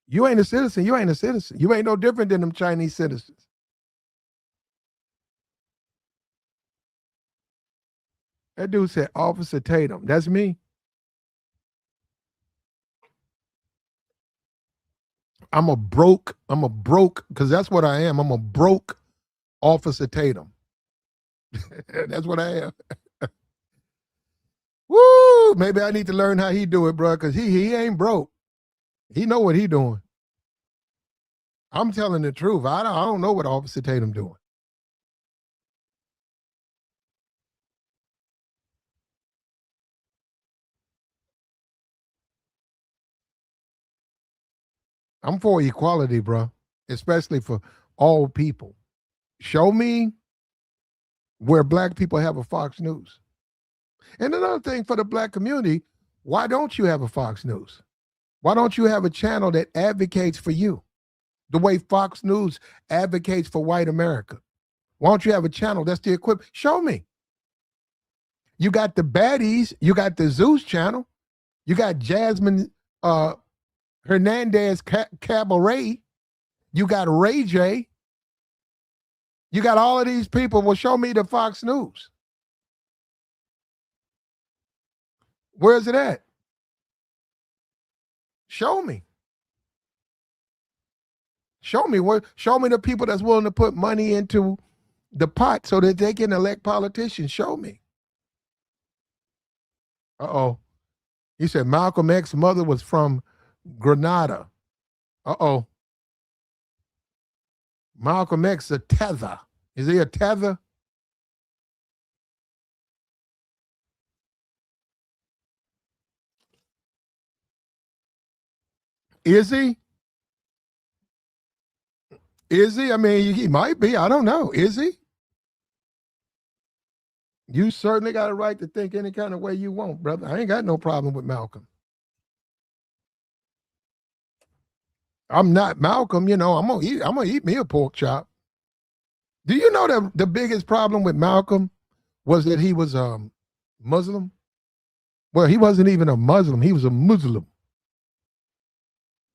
You ain't a citizen. You ain't a citizen. You ain't no different than them Chinese citizens. That dude said, Officer Tatum. That's me. I'm a broke, because that's what I am. I'm a broke Officer Tatum. That's what I am. Woo! Maybe I need to learn how he do it, bro, because he ain't broke. He know what he doing. I'm telling the truth. I don't know what Officer Tatum doing. I'm for equality, bro, especially for all people. Show me where black people have a Fox News. And another thing for the black community, why don't you have a Fox News? Why don't you have a channel that advocates for you the way Fox News advocates for white America? Why don't you have a channel that's the equivalent? Show me. You got the baddies, you got the Zeus channel, you got Jasmine Hernandez Cabaret, you got Ray J, you got all of these people. Well, show me the Fox News. Where's it at? Show me. Show me the people that's willing to put money into the pot so that they can elect politicians. Show me. Uh-oh. He said Malcolm X's mother was from Grenada. Uh-oh. Malcolm X a tether. Is he a tether? Is he? Is he? I mean, he might be. I don't know. Is he? You certainly got a right to think any kind of way you want, brother. I ain't got no problem with Malcolm. I'm not Malcolm, I'm gonna eat me a pork chop. Do you know that the biggest problem with Malcolm was that he was Muslim? Well, he wasn't even a Muslim. He was a Muslim.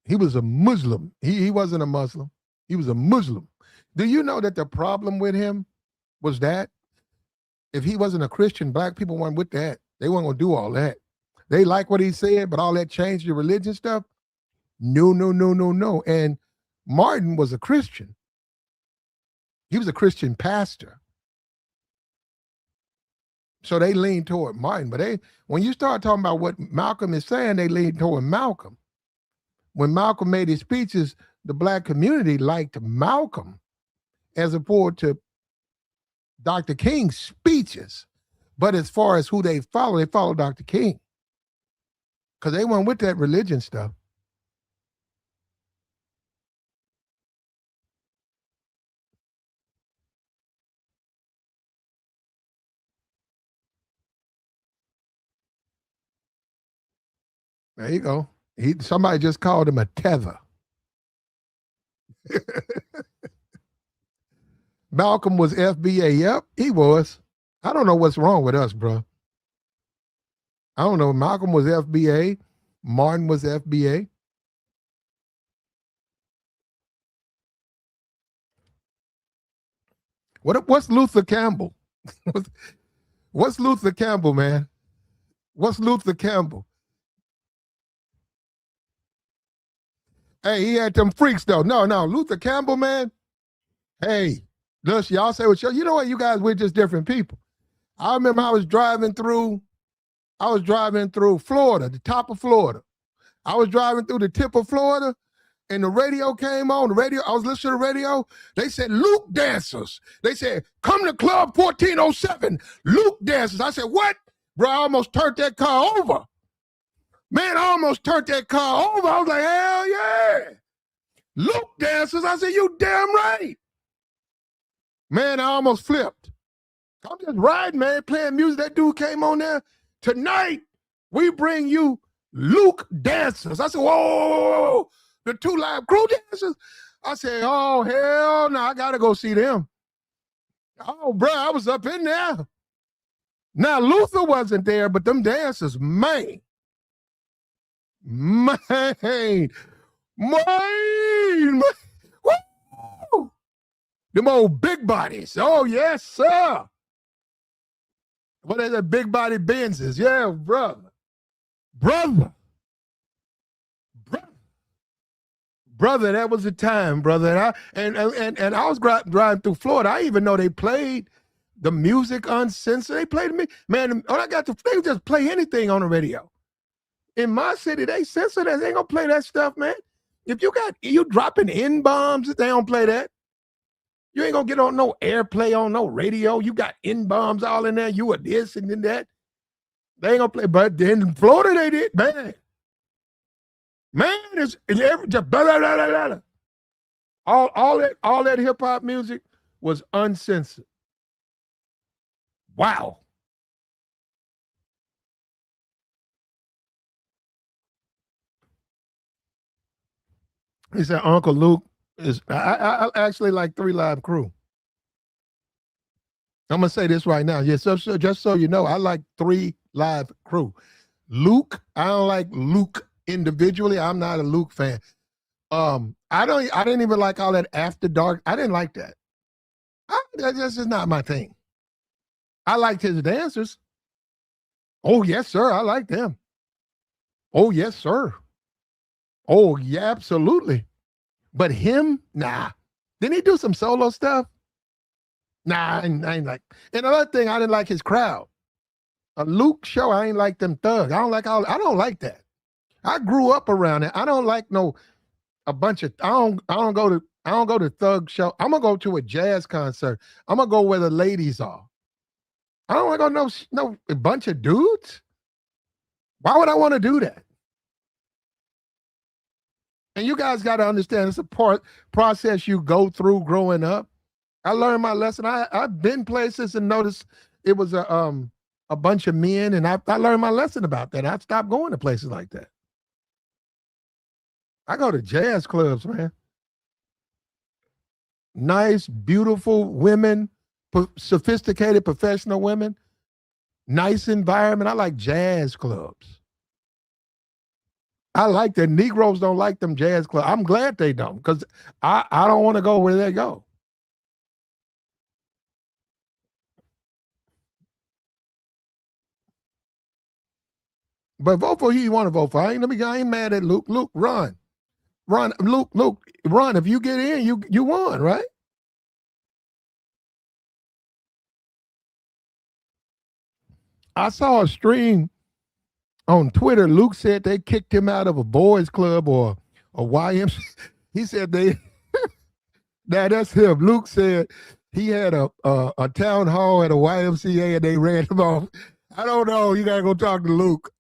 He was a Muslim. He wasn't a Muslim. He was a Muslim. Do you know that the problem with him was that if he wasn't a Christian, black people weren't with that. They weren't going to do all that. They like what he said, but all that changed the religion stuff? No. And Martin was a Christian. He was a Christian pastor. So they lean toward Martin. But when you start talking about what Malcolm is saying, they lean toward Malcolm. When Malcolm made his speeches, the black community liked Malcolm as opposed to Dr. King's speeches. But as far as who they follow Dr. King. Because they weren't with that religion stuff. There you go. Somebody just called him a tether. Malcolm was FBA. Yep, he was. I don't know what's wrong with us, bro. I don't know. Malcolm was FBA. Martin was FBA. What's Luther Campbell? What's Luther Campbell, man? What's Luther Campbell? Hey, he had them freaks though. No, Luther Campbell, man. Hey, listen, y'all say what you know what, you guys, we're just different people. I remember I was driving through Florida, the top of Florida. I was driving through the tip of Florida, and the radio came on. I was listening to the radio. They said, Luke dancers. They said, come to Club 1407, Luke dancers. I said, what? Bro, I almost turned that car over. Man, I almost turned that car over. I was like, hell yeah. Luke dancers. I said, you damn right. Man, I almost flipped. I'm just riding, man, playing music. That dude came on there. Tonight, we bring you Luke dancers. I said, whoa, the two live crew dancers. I said, oh, hell no, I got to go see them. Oh, bro, I was up in there. Now, Luther wasn't there, but them dancers, man. Man. Man. Woo! Them old big bodies. Oh, yes, sir. What are the big body Benzes? Yeah, brother. Brother. Brother, that was the time, brother. And I was driving through Florida. I even know they played the music uncensored. They played me. Man, all I got to they just play anything on the radio. In my city, they censor that. They ain't gonna play that stuff, man. If you dropping N-bombs, they don't play that. You ain't gonna get on no airplay on no radio. You got N-bombs all in there. You are this and then that. They ain't gonna play. But then in Florida, they did, man. Man, it's just blah, blah, blah, blah, blah. All that hip hop music was uncensored. Wow. He said Uncle Luke is. I actually like 3 Live Crew. I'm gonna say this right now. Yes, so just so you know, I like 3 Live Crew. Luke, I don't like Luke individually. I'm not a Luke fan. I didn't even like all that After Dark. I didn't like that. That just is not my thing. I liked his dancers. Oh, yes, sir. I like them. Oh, yes, sir. Oh, yeah, absolutely. But him, nah. Didn't he do some solo stuff? Nah, I ain't like. And another thing, I didn't like his crowd. A Luke show, I ain't like them thugs. I don't like that. I grew up around it. I don't like a bunch of I don't go to thug show. I'm gonna go to a jazz concert. I'm gonna go where the ladies are. I don't want to go no a bunch of dudes. Why would I want to do that? And you guys got to understand it's a process you go through growing up. I learned my lesson. I've been places and noticed it was a bunch of men, and I learned my lesson about that. I stopped going to places like that. I go to jazz clubs, man. Nice, beautiful women, sophisticated professional women, nice environment. I like jazz clubs. I like that. Negroes don't like them jazz clubs. I'm glad they don't, because I don't want to go where they go. But vote for who you want to vote for. I ain't mad at Luke. Luke, run. Luke, run. If you get in, you won, right? I saw a stream on Twitter. Luke said they kicked him out of a boys club or a YMCA. He said they. Now that's him. Luke said he had a town hall at a YMCA and they ran him off. I don't know. You gotta go talk to Luke.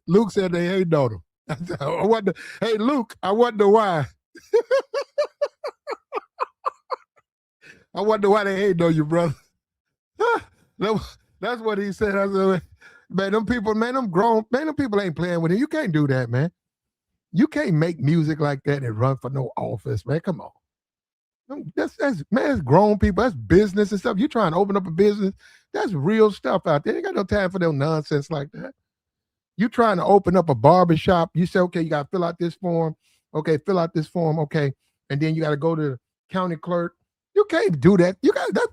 Luke said they hated on him. I wonder. Hey, Luke. I wonder why. I wonder why they hated on you, brother. That's what he said. I said, man, them people ain't playing with it. You can't do that, man. You can't make music like that and run for no office, man. Come on. That's grown people. That's business and stuff. You trying to open up a business. That's real stuff out there. You got no time for no nonsense like that. You trying to open up a barbershop. You say, okay, you got to fill out this form. Okay, fill out this form. Okay. And then you got to go to the county clerk. You can't do that.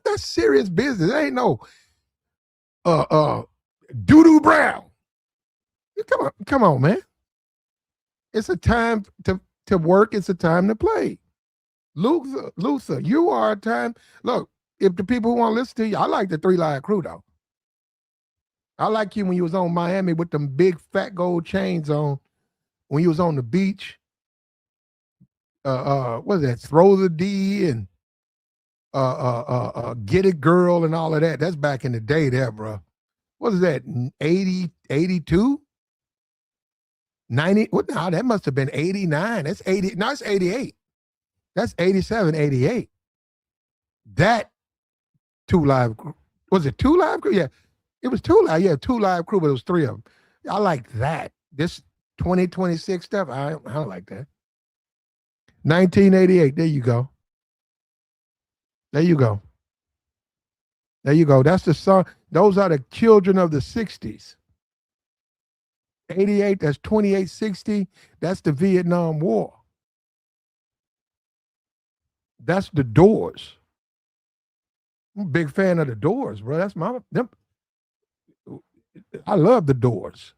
That's serious business. It ain't no doo-doo brown. Come on, man. It's a time to work. It's a time to play. Luther, you are a time. Look, if the people who want to listen to you, I like the 3 Live Crew though. I like you when you was on Miami with them big fat gold chains on. When you was on the beach. What is that? Throw the D and Get It Girl and all of that. That's back in the day there, bro. What is that? 80, 82? 90? What now? That must have been 89. That's 80. No, it's 88. That's 87, 88. That 2 Live Crew. Was it 2 Live Crew? Yeah. It was 2 Live. Yeah, 2 Live Crew, but it was 3 of them. I like that. This 2026 stuff, I don't like that. 1988. There you go. There you go. There you go. That's the son. Those are the children of the 60s. 88, that's 2860. That's the Vietnam War. That's the Doors. I'm a big fan of the Doors, bro. That's them. I love the Doors.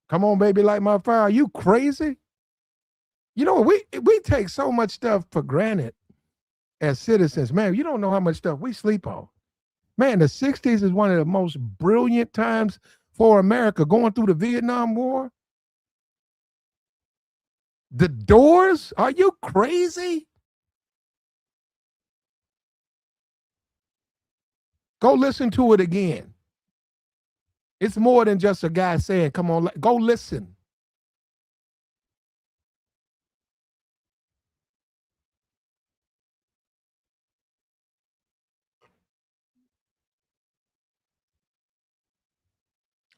Come on, baby, light my fire. Are you crazy? You know, we take so much stuff for granted as citizens. Man, you don't know how much stuff we sleep on. Man, the 60s is one of the most brilliant times for America, going through the Vietnam War. The Doors? Are you crazy? Go listen to it again. It's more than just a guy saying, come on, go listen.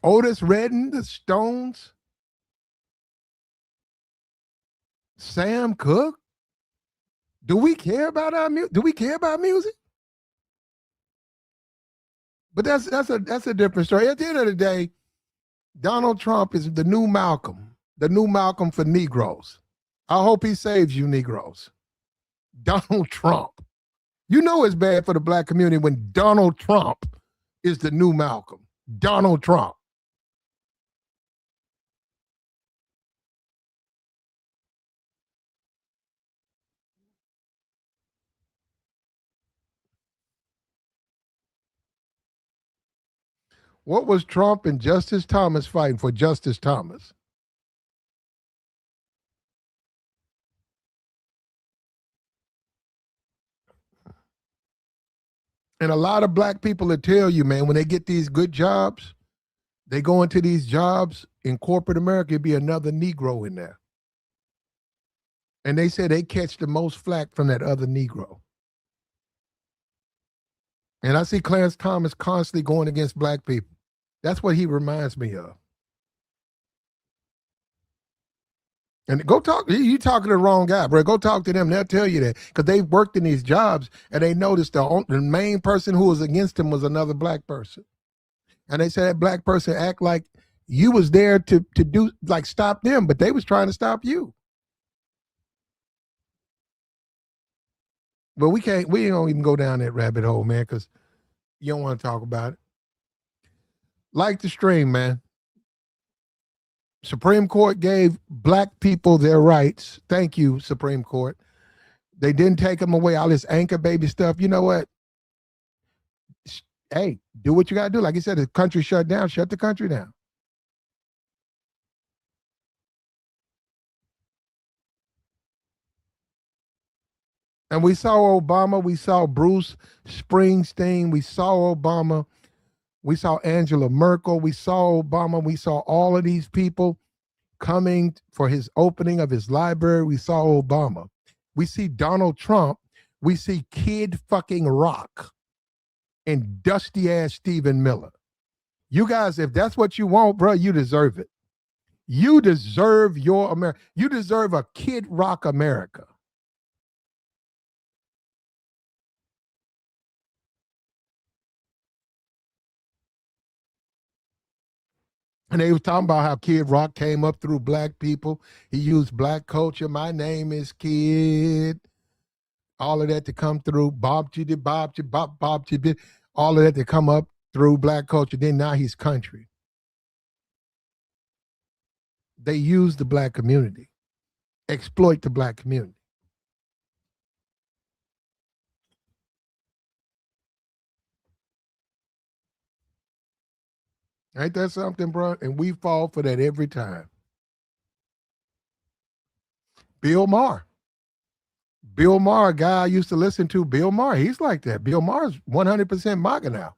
Otis Redding, the Stones, Sam Cooke. Do we care about our music? Do we care about music? But that's a different story. At the end of the day, Donald Trump is the new Malcolm for Negroes. I hope he saves you, Negroes. Donald Trump. You know it's bad for the black community when Donald Trump is the new Malcolm. Donald Trump. What was Trump and Justice Thomas fighting for? Justice Thomas. And a lot of black people will tell you, man, when they get these good jobs, they go into these jobs in corporate America, it'd be another Negro in there. And they say they catch the most flack from that other Negro. And I see Clarence Thomas constantly going against black people. That's what he reminds me of. And go talk, you talking to the wrong guy, bro. Go talk to them. They'll tell you that because they've worked in these jobs and they noticed the main person who was against him was another black person. And they said that black person act like you was there to do, like, stop them, but they was trying to stop you. But we don't even go down that rabbit hole, man, because you don't want to talk about it. Like the stream, man. Supreme Court gave black people their rights. Thank you, Supreme Court. They didn't take them away, all this anchor baby stuff. You know what? Hey, do what you got to do. Like you said, the country shut down. Shut the country down. And we saw Obama. We saw Bruce Springsteen. We saw Obama. We saw Angela Merkel. We saw Obama. We saw all of these people coming for his opening of his library. We saw Obama. We see Donald Trump. We see Kid fucking Rock and dusty ass Stephen Miller. You guys, if that's what you want, bro, you deserve it. You deserve your America. You deserve a Kid Rock America. And they were talking about how Kid Rock came up through black people. He used black culture. My name is Kid. All of that to come through. Bob, all of that to come up through black culture. Then now he's country. They use the black community, exploit the black community. Ain't that something, bro? And we fall for that every time. Bill Maher. Bill Maher, a guy I used to listen to, Bill Maher, he's like that. Bill Maher's 100% MAGA now.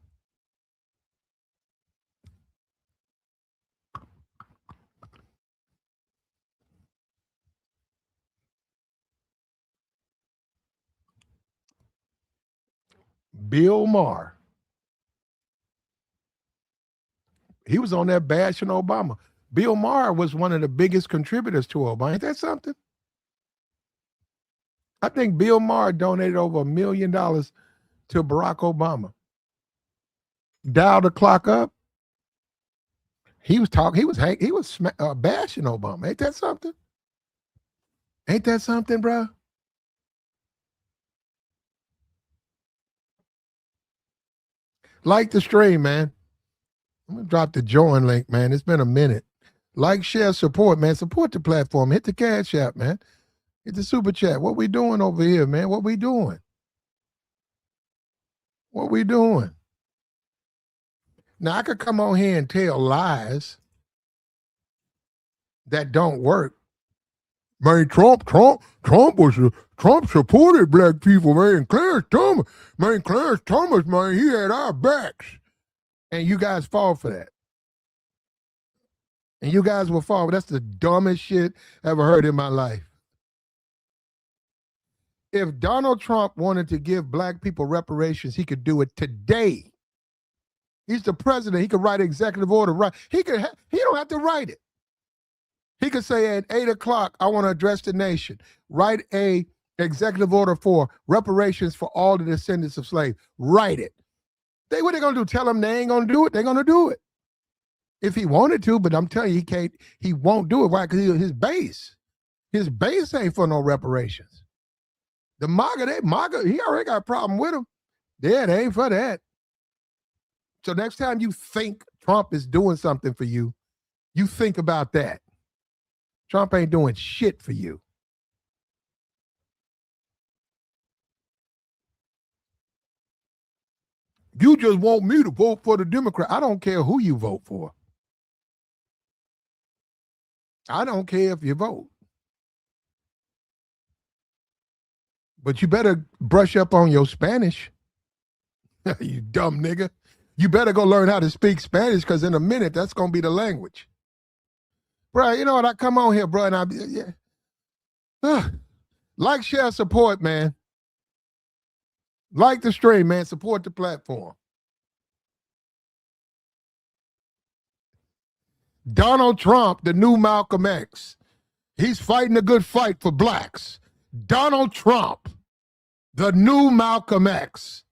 Bill Maher. He was on that bashing Obama. Bill Maher was one of the biggest contributors to Obama. Ain't that something? I think Bill Maher donated over $1 million to Barack Obama. dial the clock up, he was bashing Obama. Ain't that something? Ain't that something, bro? Like the stream, man. I'm gonna drop the join link, man. It's been a minute. Like, share, support, man. Support the platform. Hit the Cash App, man. Hit the super chat. What we doing over here, man? What we doing? What we doing? Now I could come on here and tell lies that don't work. Man, Trump supported black people, man. Clarence Thomas, man, he had our backs. And you guys fall for that. And you guys will fall. That's the dumbest shit I ever heard in my life. If Donald Trump wanted to give black people reparations, he could do it today. He's the president. He could write an executive order. Right? He don't have to write it. He could say at 8 o'clock, I want to address the nation. Write a executive order for reparations for all the descendants of slaves. Write it. What they going to do? Tell them they ain't going to do it? They're going to do it. If he wanted to, but I'm telling you, he won't do it. Why? Because his base ain't for no reparations. The MAGA, he already got a problem with them. Yeah, they ain't for that. So next time you think Trump is doing something for you, you think about that. Trump ain't doing shit for you. You just want me to vote for the Democrat. I don't care who you vote for. I don't care if you vote. But you better brush up on your Spanish. You dumb nigga. You better go learn how to speak Spanish, because in a minute, that's going to be the language. Bro, you know what? I come on here, bro, and like, share, support, man. Like the stream, man. Support the platform. Donald Trump, the new Malcolm X. He's fighting a good fight for blacks. Donald Trump, the new Malcolm X.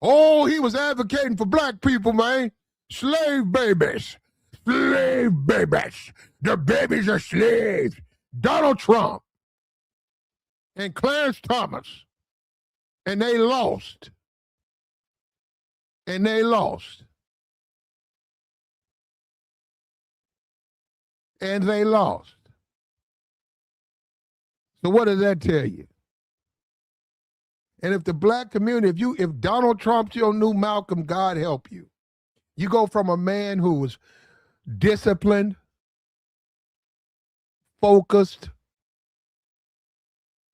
Oh, he was advocating for black people, man. Slave babies. Slave babies. The babies are slaves. Donald Trump and Clarence Thomas. And they lost. And they lost. And they lost. So what does that tell you? And if the black community, if Donald Trump's your new Malcolm, God help you. You go from a man who was disciplined, focused,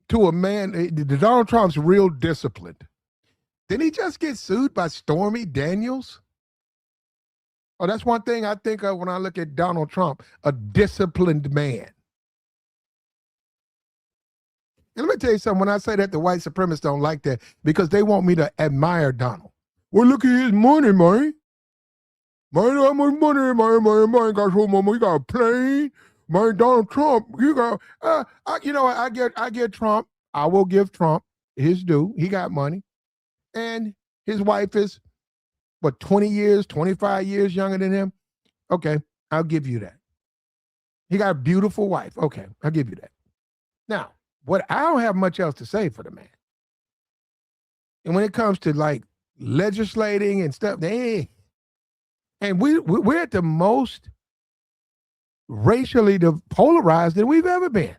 to a man, Donald Trump's real disciplined. Didn't he just get sued by Stormy Daniels? Oh, that's one thing I think of when I look at Donald Trump, a disciplined man. And let me tell you something, when I say that, the white supremacists don't like that because they want me to admire Donald. Well, look at his money, man. Man, how much money, man, got so much money, you got a plane. Man, Donald Trump, you got, you know, I get Trump. I will give Trump his due. He got money. And his wife is, 20 years, 25 years younger than him? Okay, I'll give you that. He got a beautiful wife. Okay, I'll give you that. Now, I don't have much else to say for the man. And when it comes to like legislating and stuff, and we're at the most racially polarized that we've ever been.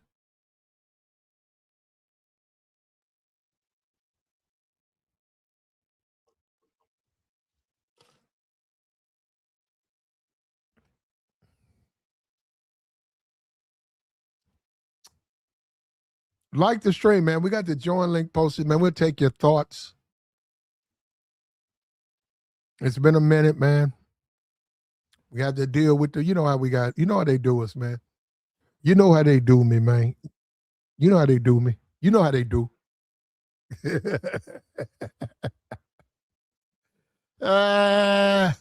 Like the stream, man. We got the join link posted, man. We'll take your thoughts. It's been a minute, man. We have to deal with you know how they do us, man. You know how they do me, man. You know how they do me. You know how they do. I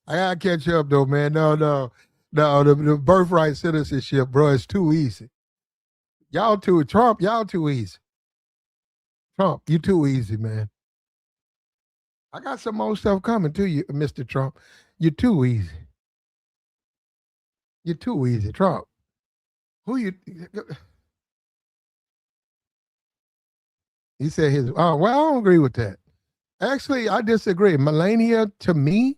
gotta catch up though, man. No, the birthright citizenship, bro, it's too easy. Trump, y'all too easy. Trump, you too easy, man. I got some more stuff coming to you, Mr. Trump. You're too easy. You're too easy, Trump. Who you? He said his. Oh well, I don't agree with that. Actually, I disagree. Melania, to me,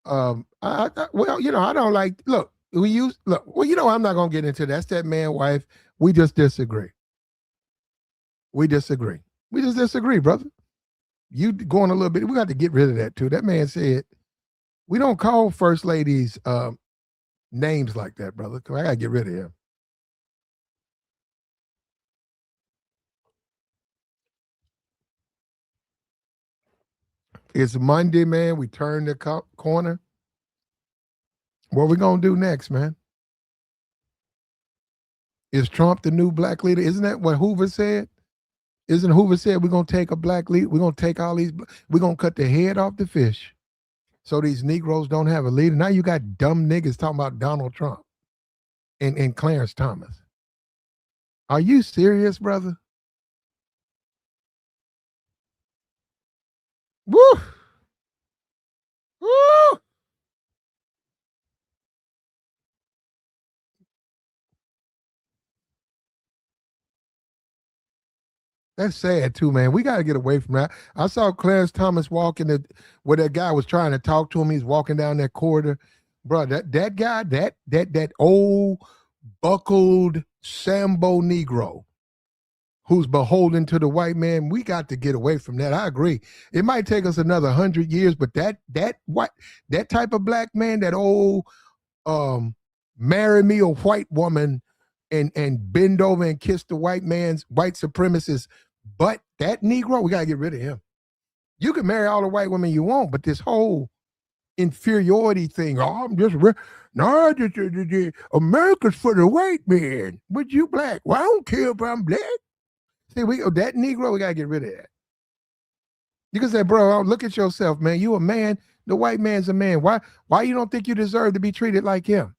well, I don't like. Look, Well, I'm not gonna get into that. That's that man wife. We just disagree. We disagree. We just disagree, brother. You going a little bit. We got to get rid of that too. That man said we don't call first ladies names like that, brother. I gotta get rid of him. It's Monday, man. We turn the corner. What we gonna do next, man? Is Trump the new black leader? Isn't that what Hoover said? Isn't Hoover said we're gonna take a black leader? We're gonna take all these. We're gonna cut the head off the fish, so these Negroes don't have a leader. Now you got dumb niggas talking about Donald Trump and Clarence Thomas. Are you serious, brother? Woo! Woo! That's sad too, man. We got to get away from that. I saw Clarence Thomas walking where that guy was trying to talk to him. He's walking down that corridor, bro. That guy, that old buckled Sambo Negro who's beholden to the white man. We got to get away from that. I agree. It might take us another 100 years, but that type of black man, that old marry me a white woman and bend over and kiss the white supremacist. But that Negro, we got to get rid of him. You can marry all the white women you want, but this whole inferiority thing, I'm just, no, America's for the white man, but you black. Well, I don't care if I'm black. See, that Negro, we got to get rid of that. You can say, bro, look at yourself, man. You a man. The white man's a man. Why you don't think you deserve to be treated like him?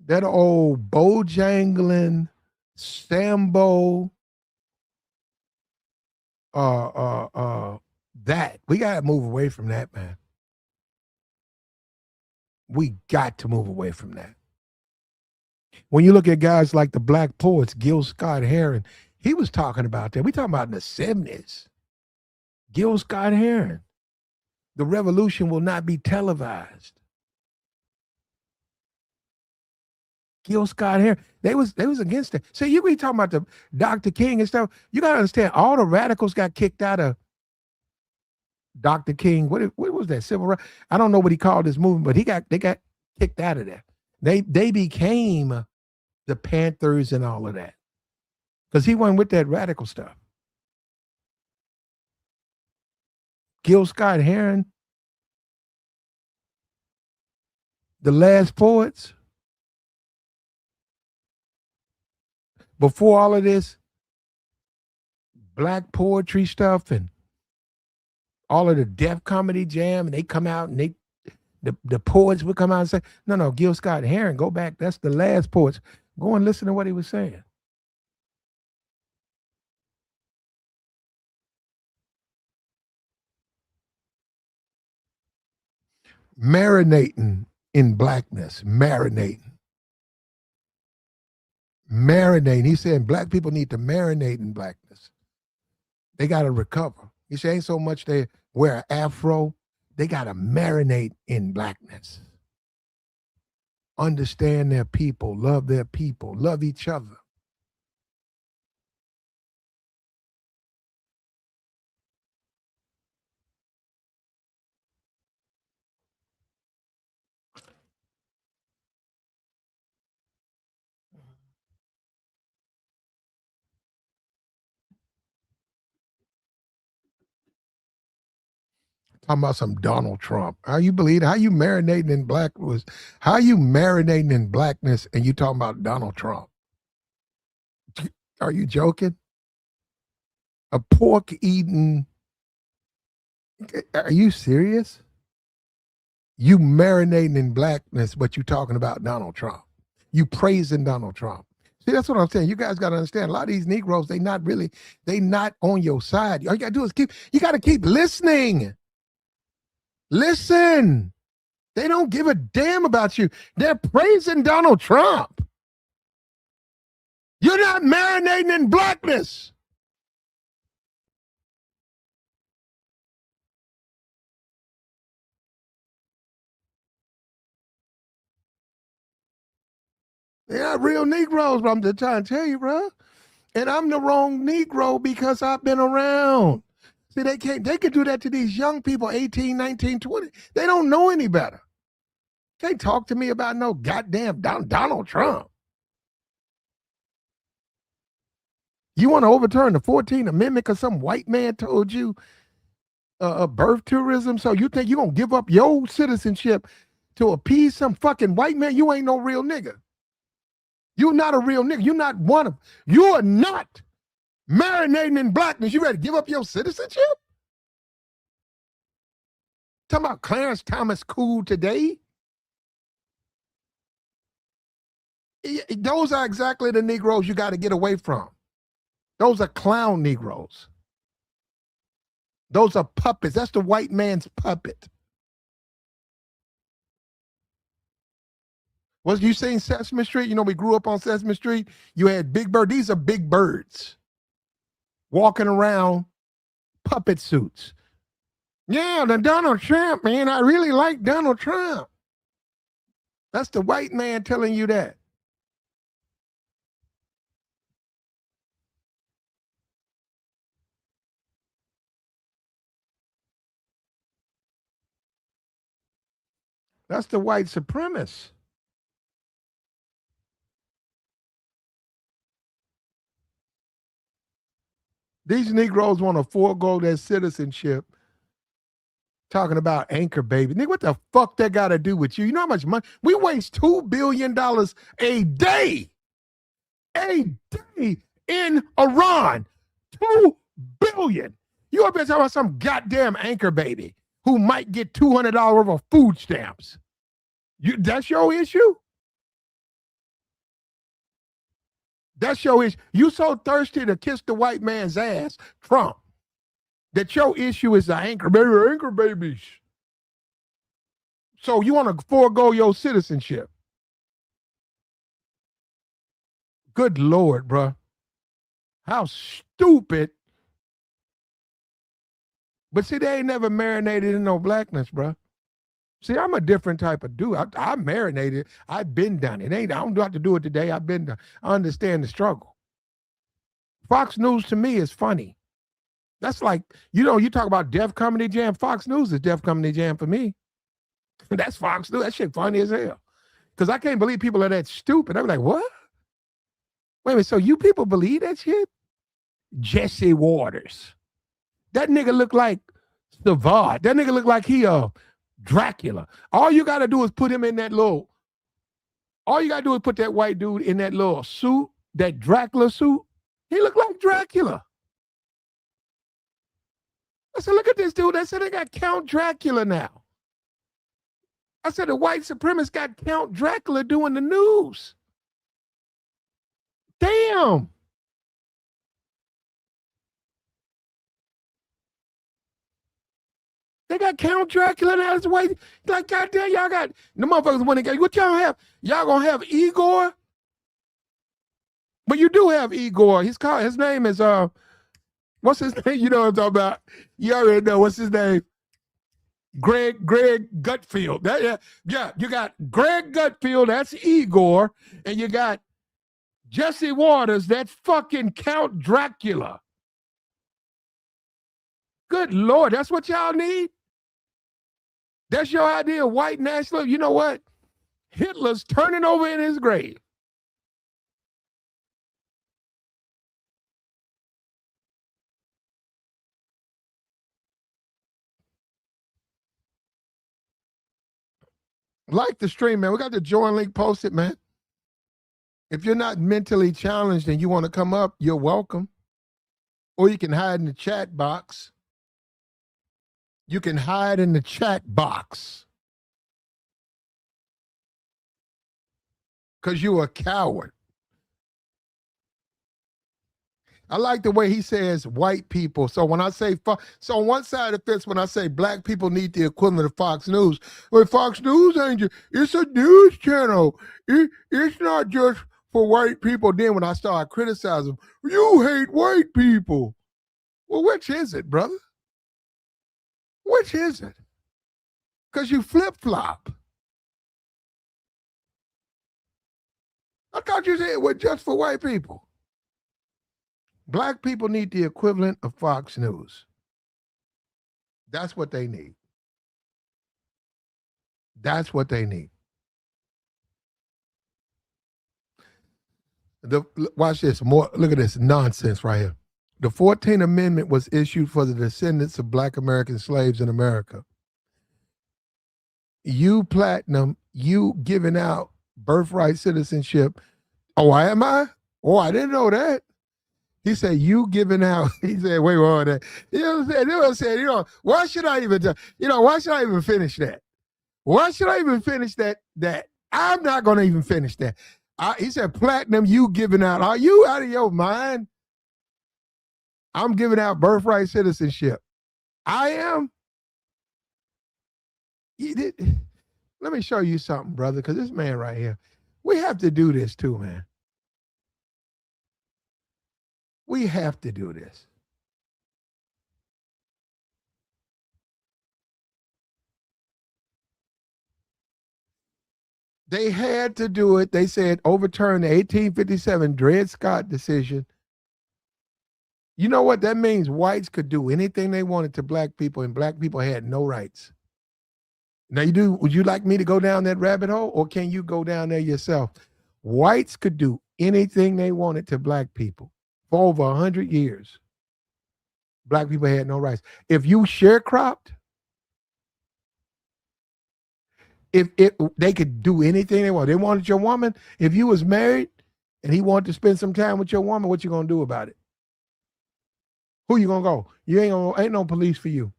That old Bojangling Sambo, that we gotta move away from that, man. We got to move away from that. When you look at guys like the black poets, Gil Scott Heron, he was talking about that. We talking about in the 70s. Gil Scott Heron. The revolution will not be televised. Gil Scott Heron, they was against it. So you be talking about the Dr. King and stuff. You gotta understand, all the radicals got kicked out of Dr. King. What was that? Civil rights? I don't know what he called his movement, but they got kicked out of there. They became the Panthers and all of that because he went with that radical stuff. Gil Scott Heron, the last poets. Before all of this black poetry stuff and all of the Def Comedy Jam, and they come out and the poets would come out and say, no, Gil Scott Heron, go back. That's the last poets. Go and listen to what he was saying. Marinating in blackness, marinating. He said black people need to marinate in blackness. They got to recover. He said ain't so much they wear an afro. They got to marinate in blackness. Understand their people, love each other. Talking about some Donald Trump. How you marinating in blackness and you talking about Donald Trump? Are you joking? A pork eating. Are you serious? You marinating in blackness, but you talking about Donald Trump. You praising Donald Trump. See, that's what I'm saying. You guys got to understand. A lot of these Negroes, they not on your side. All you got to do is you got to keep listening. Listen. They don't give a damn about you. They're praising Donald Trump. You're not marinating in blackness. They're not real Negroes, but I'm just trying to tell you, bro. And I'm the wrong Negro because I've been around. See, they could do that to these young people, 18, 19, 20. They don't know any better. Can't talk to me about no goddamn Donald Trump. You want to overturn the 14th Amendment because some white man told you birth tourism? So you think you're going to give up your citizenship to appease some fucking white man? You ain't no real nigga. You're not a real nigga. You're not one of them. You are not marinating in blackness. You ready to give up your citizenship? Talking about Clarence Thomas cool today? Those are exactly the Negroes you got to get away from. Those are clown Negroes. Those are puppets. That's the white man's puppet. Was you seen Sesame Street? You know, we grew up on Sesame Street. You had Big Bird. These are big birds walking around puppet suits. Yeah, the Donald Trump, man. I really like Donald Trump. That's the white man telling you that. That's the white supremacist. These Negroes want to forego their citizenship. Talking about anchor baby. Nigga, what the fuck that got to do with you? You know how much money? We waste $2 billion a day. A day in Iran. $2 billion. You up there talking about some goddamn anchor baby who might get $200 worth of food stamps. That's your issue? That's your issue. You so thirsty to kiss the white man's ass, Trump, that your issue is the anchor babies. So you want to forego your citizenship. Good Lord, bro. How stupid. But see, they ain't never marinated in no blackness, bro. See, I'm a different type of dude. I marinated. I've been done it. I don't have to do it today. I've been done. I understand the struggle. Fox News to me is funny. That's like, you talk about Def Comedy Jam. Fox News is Def Comedy Jam for me. That's Fox News. That shit funny as hell. Because I can't believe people are that stupid. I'm like, what? Wait a minute, so you people believe that shit? Jesse Waters. That nigga look like Savard. That nigga look like he Dracula. All you got to do is put him in that little, all you got to do is put that white dude in that little suit, that Dracula suit. He look like Dracula. I said, look at this dude. I said, they got Count Dracula now. I said, the white supremacists got Count Dracula doing the news. Damn. They got Count Dracula now. That's white. Like, goddamn, y'all got the motherfuckers when they got what y'all have? Y'all gonna have Igor? But you do have Igor. His name is what's his name? You know what I'm talking about. You already know what's his name. Greg Gutfield. Yeah, you got Greg Gutfield, that's Igor, and you got Jesse Waters, that's fucking Count Dracula. Good Lord, that's what y'all need? That's your idea of white nationalism? You know what? Hitler's turning over in his grave. Like the stream, man. We got the join link posted, man. If you're not mentally challenged and you want to come up, you're welcome. Or you can hide in the chat box. You can hide in the chat box. because you're a coward. I like the way he says white people. So when I say, so on one side of the fence, when I say black people need the equivalent of Fox News, well, Fox News ain't just, it's a news channel. It's not just for white people. Then when I start criticizing, you hate white people. Well, which is it, brother? Which is it? Because you flip-flop. I thought you said it was just for white people. Black people need the equivalent of Fox News. That's what they need. That's what they need. Watch this. Look at this nonsense right here. The 14th Amendment was issued for the descendants of black American slaves in America. You platinum, you giving out birthright citizenship. Oh, am I? Oh, I didn't know that. He said, you giving out, he said, wait, that. You know what I'm saying? Why should I even, why should I even finish that? Why should I even finish that? I'm not going to even finish that. He said, platinum, you giving out. Are you out of your mind? I'm giving out birthright citizenship. I am. Let me show you something, brother, because this man right here, we have to do this too, man. We have to do this. They had to do it. They said overturn the 1857 Dred Scott decision. You know what that means? Whites could do anything they wanted to black people, and black people had no rights. Now would you like me to go down that rabbit hole, or can you go down there yourself? Whites could do anything they wanted to black people. For over 100 years, black people had no rights. If you sharecropped, they could do anything they want. They wanted your woman. If you was married and he wanted to spend some time with your woman, what you gonna do about it? Who you gonna go? You ain't no police for you.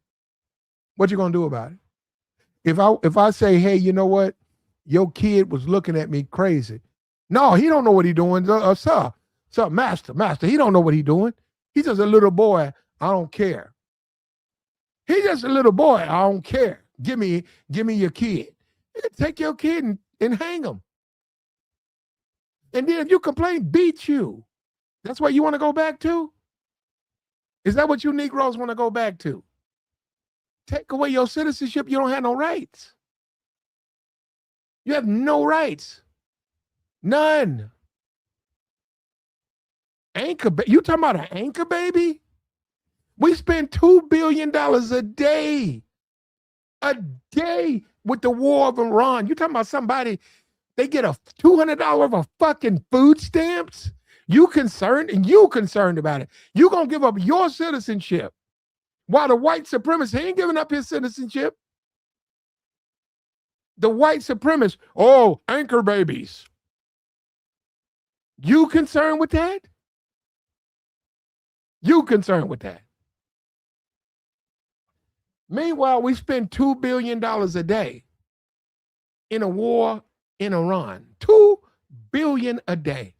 What you gonna do about it? If I say, hey, you know what? Your kid was looking at me crazy. No, he don't know what he doing, sir. So, master, he don't know what he's doing. He's just a little boy. I don't care. He's just a little boy. I don't care. Give me your kid. You can take your kid and hang him. And then if you complain, beat you. That's what you want to go back to? Is that what you Negroes want to go back to? Take away your citizenship, you don't have no rights. You have no rights. None. You talking about an anchor baby? We spend $2 billion a day with the war of Iran. You talking about somebody, they get a $200 worth of fucking food stamps? You concerned about it. You gonna give up your citizenship while the white supremacist, he ain't giving up his citizenship. The white supremacists, anchor babies. You concerned with that? You concerned with that? Meanwhile, we spend $2 billion a day in a war in Iran. $2 billion a day.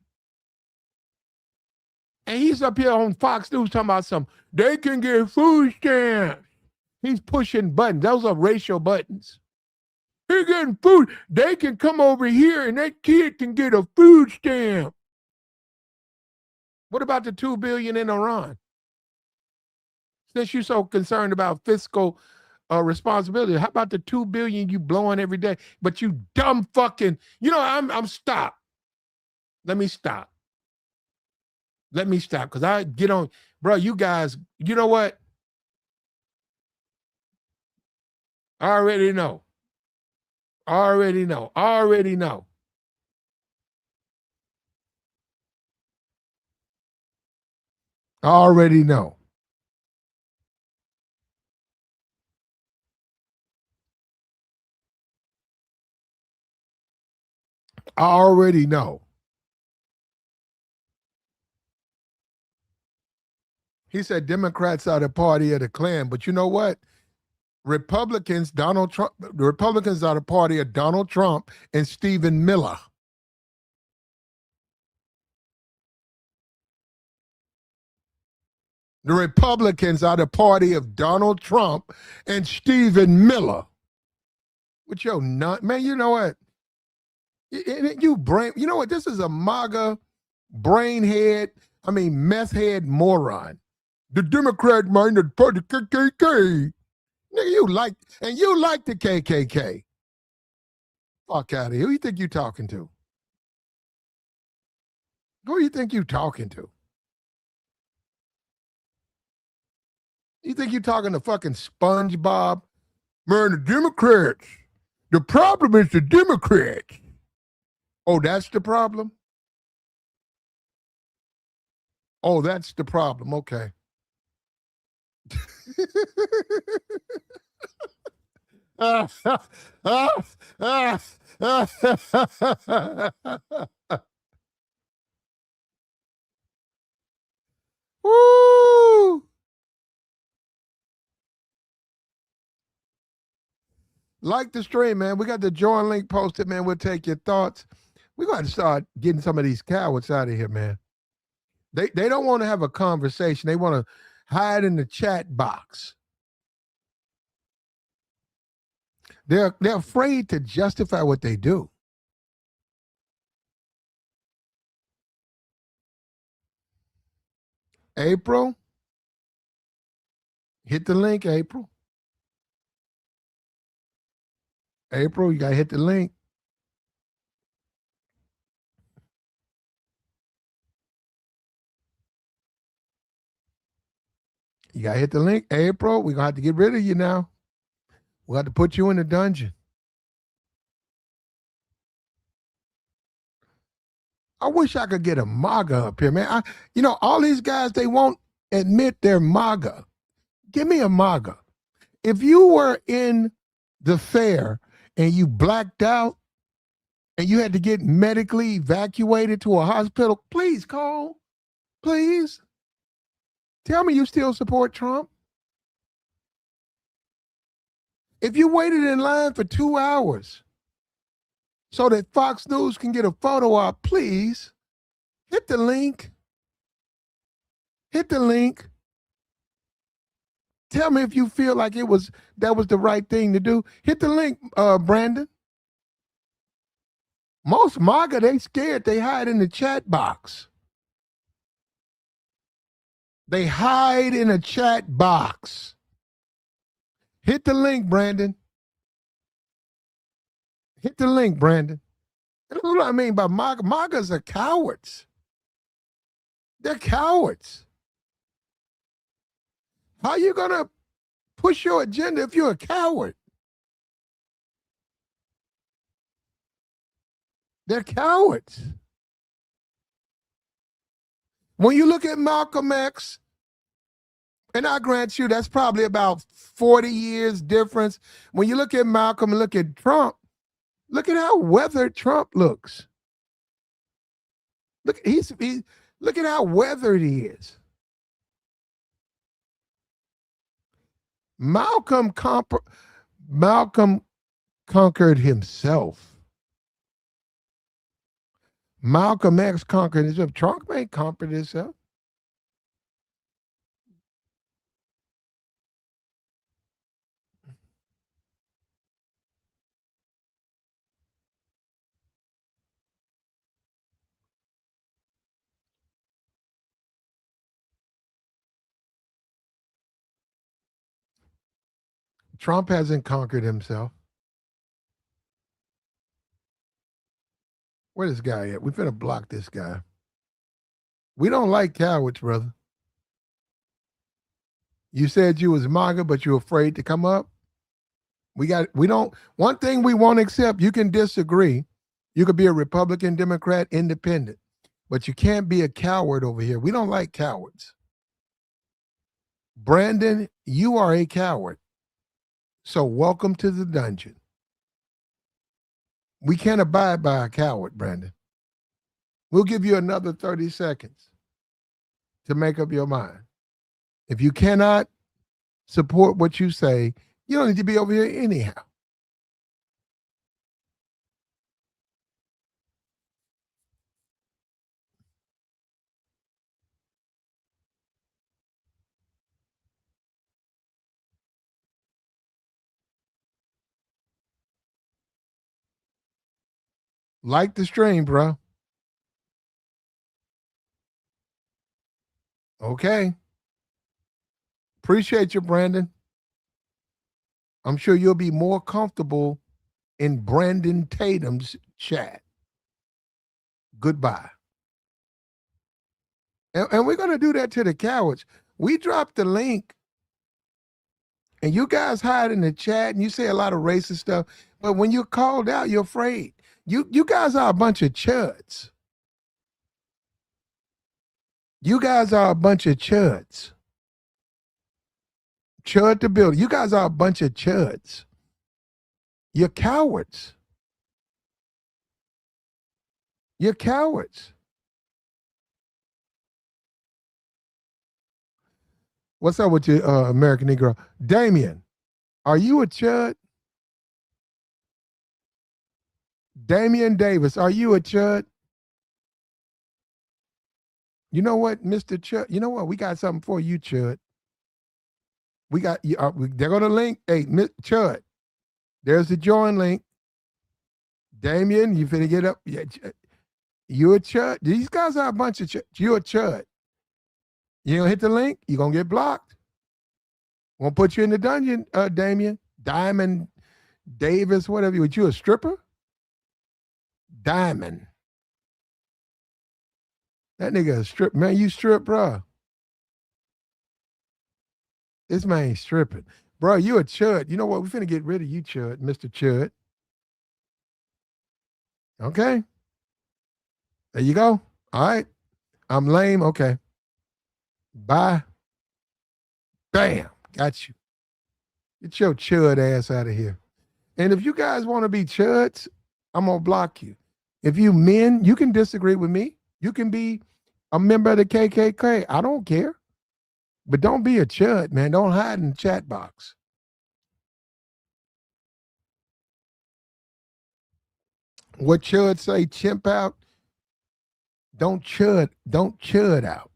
And he's up here on Fox News talking about they can get food stamps. He's pushing buttons. Those are racial buttons. They're getting food. They can come over here and that kid can get a food stamp. What about the $2 billion in Iran? Since you're so concerned about fiscal responsibility, how about the $2 billion you blowing every day? But you dumb fucking, I'm stop. Let me stop. Because I get on, bro, you guys, you know what? I already know. Already know. He said Democrats are the party of the Klan, but you know what? The Republicans are the party of Donald Trump and Stephen Miller. The Republicans are the party of Donald Trump and Stephen Miller. With your nut, man, you know what? You know what? This is a MAGA meth head moron. The Democrat mind the party KKK. Nigga, you like the KKK. Fuck out of here. Who you think you talking to? Who you think you talking to? You think you talking to fucking SpongeBob? Man, the Democrats. The problem is the Democrats. Oh, that's the problem? Oh, that's the problem. Okay. Woo! Like the stream, man. We got the join link posted, man. We'll take your thoughts. We're going to start getting some of these cowards out of here, man. They don't want to have a conversation. They want to hide in the chat box. They're afraid to justify what they do. April, hit the link, April. April, you got to hit the link. You got to hit the link, April. We're going to have to get rid of you now. We'll have to put you in the dungeon. I wish I could get a MAGA up here, man. All these guys, they won't admit they're MAGA. Give me a MAGA. If you were in the fair and you blacked out and you had to get medically evacuated to a hospital, please call. Please. Tell me you still support Trump. If you waited in line for 2 hours so that Fox News can get a photo op, please hit the link. Hit the link. Tell me if you feel like that was the right thing to do. Hit the link, Brandon. Most MAGA, they scared. They hide in the chat box. They hide in a chat box. Hit the link, Brandon. Hit the link, Brandon. That's what I mean by MAGA. MAGAs are cowards. They're cowards. How are you going to push your agenda if you're a coward? They're cowards. When you look at Malcolm X, and I grant you that's probably about 40 years difference. When you look at Malcolm and look at Trump, look at how weathered Trump looks. Look at how weathered he is. Malcolm conquered himself. Malcolm X conquered himself. Trump ain't conquered himself. Trump hasn't conquered himself. Where this guy at? We finna block this guy. We don't like cowards, brother. You said you was MAGA, but you're afraid to come up. One thing we won't accept, you can disagree. You could be a Republican, Democrat, independent, but you can't be a coward over here. We don't like cowards. Brandon, you are a coward. So welcome to the dungeon. We can't abide by a coward, Brandon. We'll give you another 30 seconds to make up your mind. If you cannot support what you say, you don't need to be over here anyhow. Like the stream, bro. Okay. Appreciate you, Brandon. I'm sure you'll be more comfortable in Brandon Tatum's chat. Goodbye. And we're going to do that to the cowards. We dropped the link, and you guys hide in the chat, and you say a lot of racist stuff. But when you're called out, you're afraid. You guys are a bunch of chuds. You guys are a bunch of chuds. Chud to build. You guys are a bunch of chuds. You're cowards. You're cowards. What's up with you, American Negro? Damien, are you a chud? Damian Davis, are you a chud? You know what, Mr. Chud? You know what? We got something for you, chud. We got, they're going to link. Hey, chud, there's the join link. Damien, you finna get up. Yeah, you a chud. These guys are a bunch of chud. You a chud. You don't hit the link, you're going to get blocked. Won't put you in the dungeon, Damien. Diamond Davis, whatever. Was you a stripper? Diamond. That nigga a strip. Man, you strip, bro. This man ain't stripping. Bro, you a chud. You know what? We finna get rid of you, chud, Mr. Chud. Okay. There you go. All right. I'm lame. Okay. Bye. Bam. Got you. Get your chud ass out of here. And if you guys want to be chuds, I'm going to block you. If you men, you can disagree with me. You can be a member of the KKK. I don't care. But don't be a chud, man. Don't hide in the chat box. What chud say, chimp out? Don't chud out.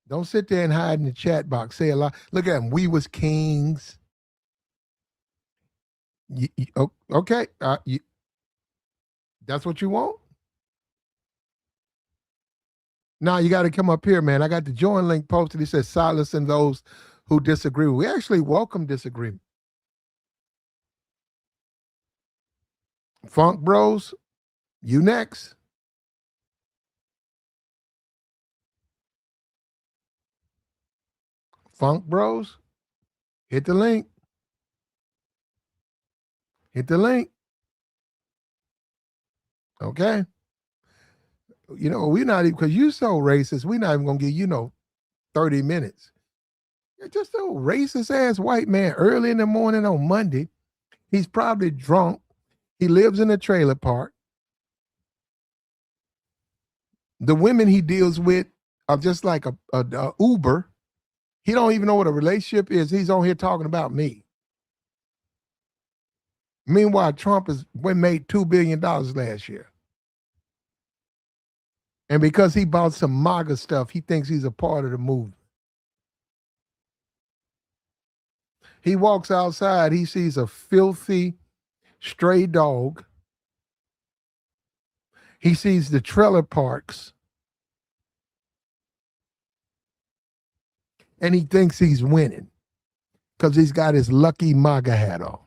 Don't sit there and hide in the chat box. Say a lot. Look at them. We was kings. Okay. That's what you want? Now you got to come up here, man. I got the join link posted. It says silencing those who disagree. We actually welcome disagreement. Funk Bros, you next. Funk Bros, hit the link. Hit the link. Okay. You know, we're not even, because you're so racist, we're not even going to give you, 30 minutes. You're just a racist ass white man early in the morning on Monday. He's probably drunk. He lives in a trailer park. The women he deals with are just like a Uber. He don't even know what a relationship is. He's on here talking about me. Meanwhile, Trump made $2 billion last year. And because he bought some MAGA stuff, he thinks he's a part of the movement. He walks outside, he sees a filthy stray dog. He sees the trailer parks. And he thinks he's winning because he's got his lucky MAGA hat on.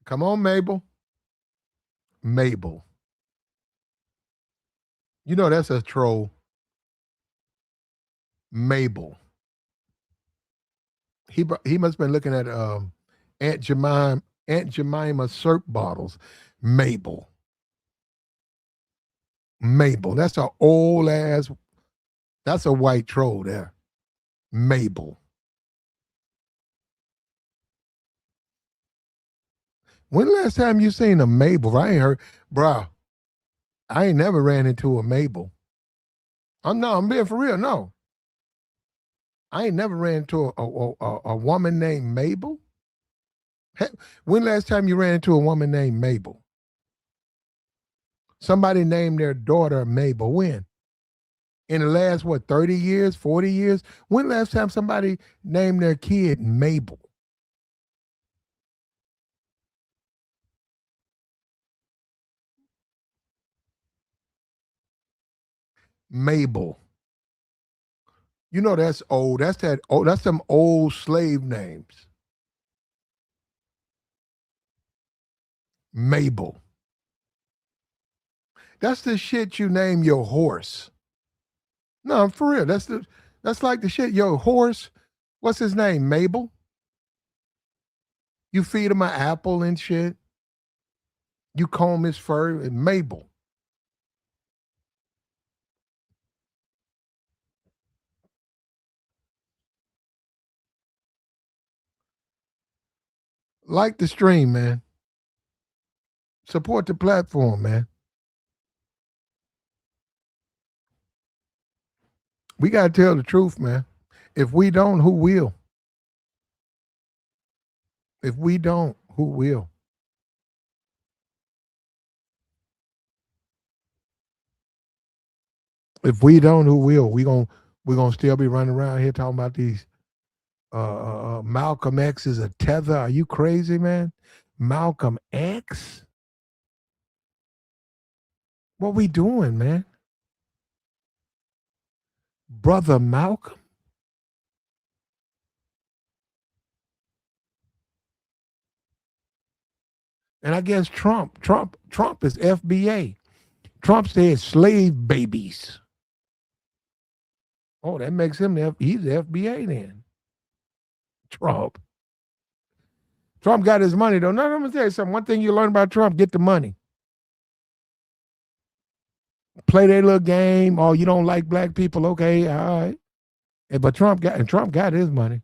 Come on, Mabel. Mabel. You know that's a troll. Mabel. He must have been looking at Aunt Jemima syrup bottles. Mabel. Mabel. That's an old ass. That's a white troll there. Mabel. When the last time you seen a Mabel? I ain't heard, bro. I ain't never ran into a Mabel. I'm being for real. No. I ain't never ran into a woman named Mabel. When last time you ran into a woman named Mabel? Somebody named their daughter Mabel. When? In the last, 30 years, 40 years? When last time somebody named their kid Mabel? Mabel. You know that's old. That's some old slave names. Mabel. That's the shit you name your horse. No, for real. That's like the shit your horse. What's his name? Mabel. You feed him an apple and shit. You comb his fur. And Mabel. Like the stream, man. Support the platform, man. We got to tell the truth, man. If we don't, who will? If we don't, who will? If we don't, who will? We gonna still be running around here talking about these Malcolm X is a tether. Are you crazy, man? Malcolm X? What we doing, man? Brother Malcolm? And I guess Trump is FBA. Trump said slave babies. Oh, that makes him he's the FBA then. Trump got his money though. No, I'm gonna tell you something. One thing you learn about Trump: get the money. Play their little game. Oh, you don't like black people? Okay, all right. But Trump got his money.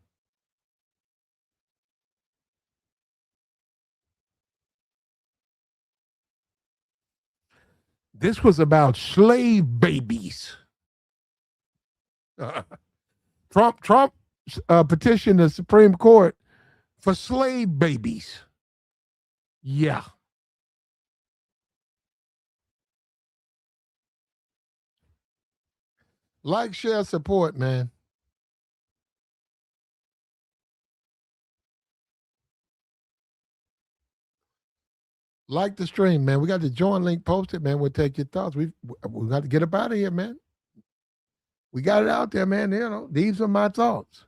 This was about slave babies. Trump petitioned the Supreme Court for slave babies. Yeah. Like, share, support, man. Like the stream, man. We got the join link posted, man. We'll take your thoughts. We got to get up out of here, man. We got it out there, man. You know, these are my thoughts.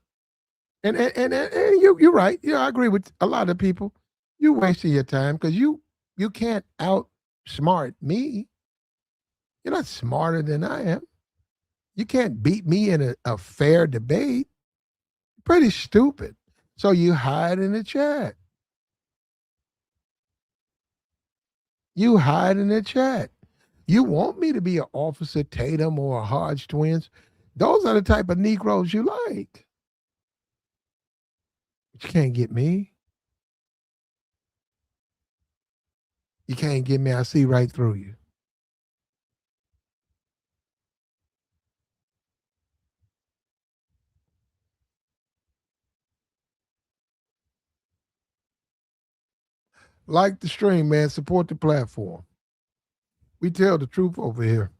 And you're right. Yeah, I agree with a lot of people. You wasting your time because you can't outsmart me. You're not smarter than I am. You can't beat me in a fair debate. Pretty stupid. So you hide in the chat. You hide in the chat. You want me to be an Officer Tatum or a Hodge Twins. Those are the type of Negroes you like. But you can't get me. You can't get me. I see right through you. Like the stream, man. Support the platform. We tell the truth over here.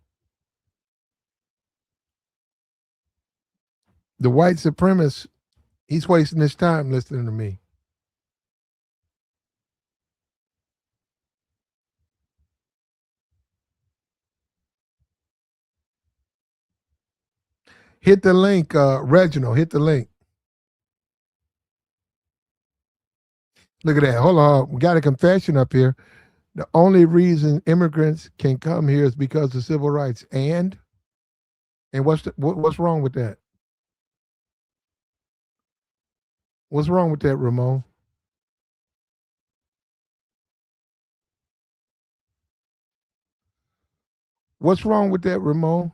The white supremacist, he's wasting his time listening to me. Hit the link, Reginald. Hit the link. Look at that. Hold on. We got a confession up here. The only reason immigrants can come here is because of civil rights. And what's wrong with that? What's wrong with that, Ramon? What's wrong with that, Ramon?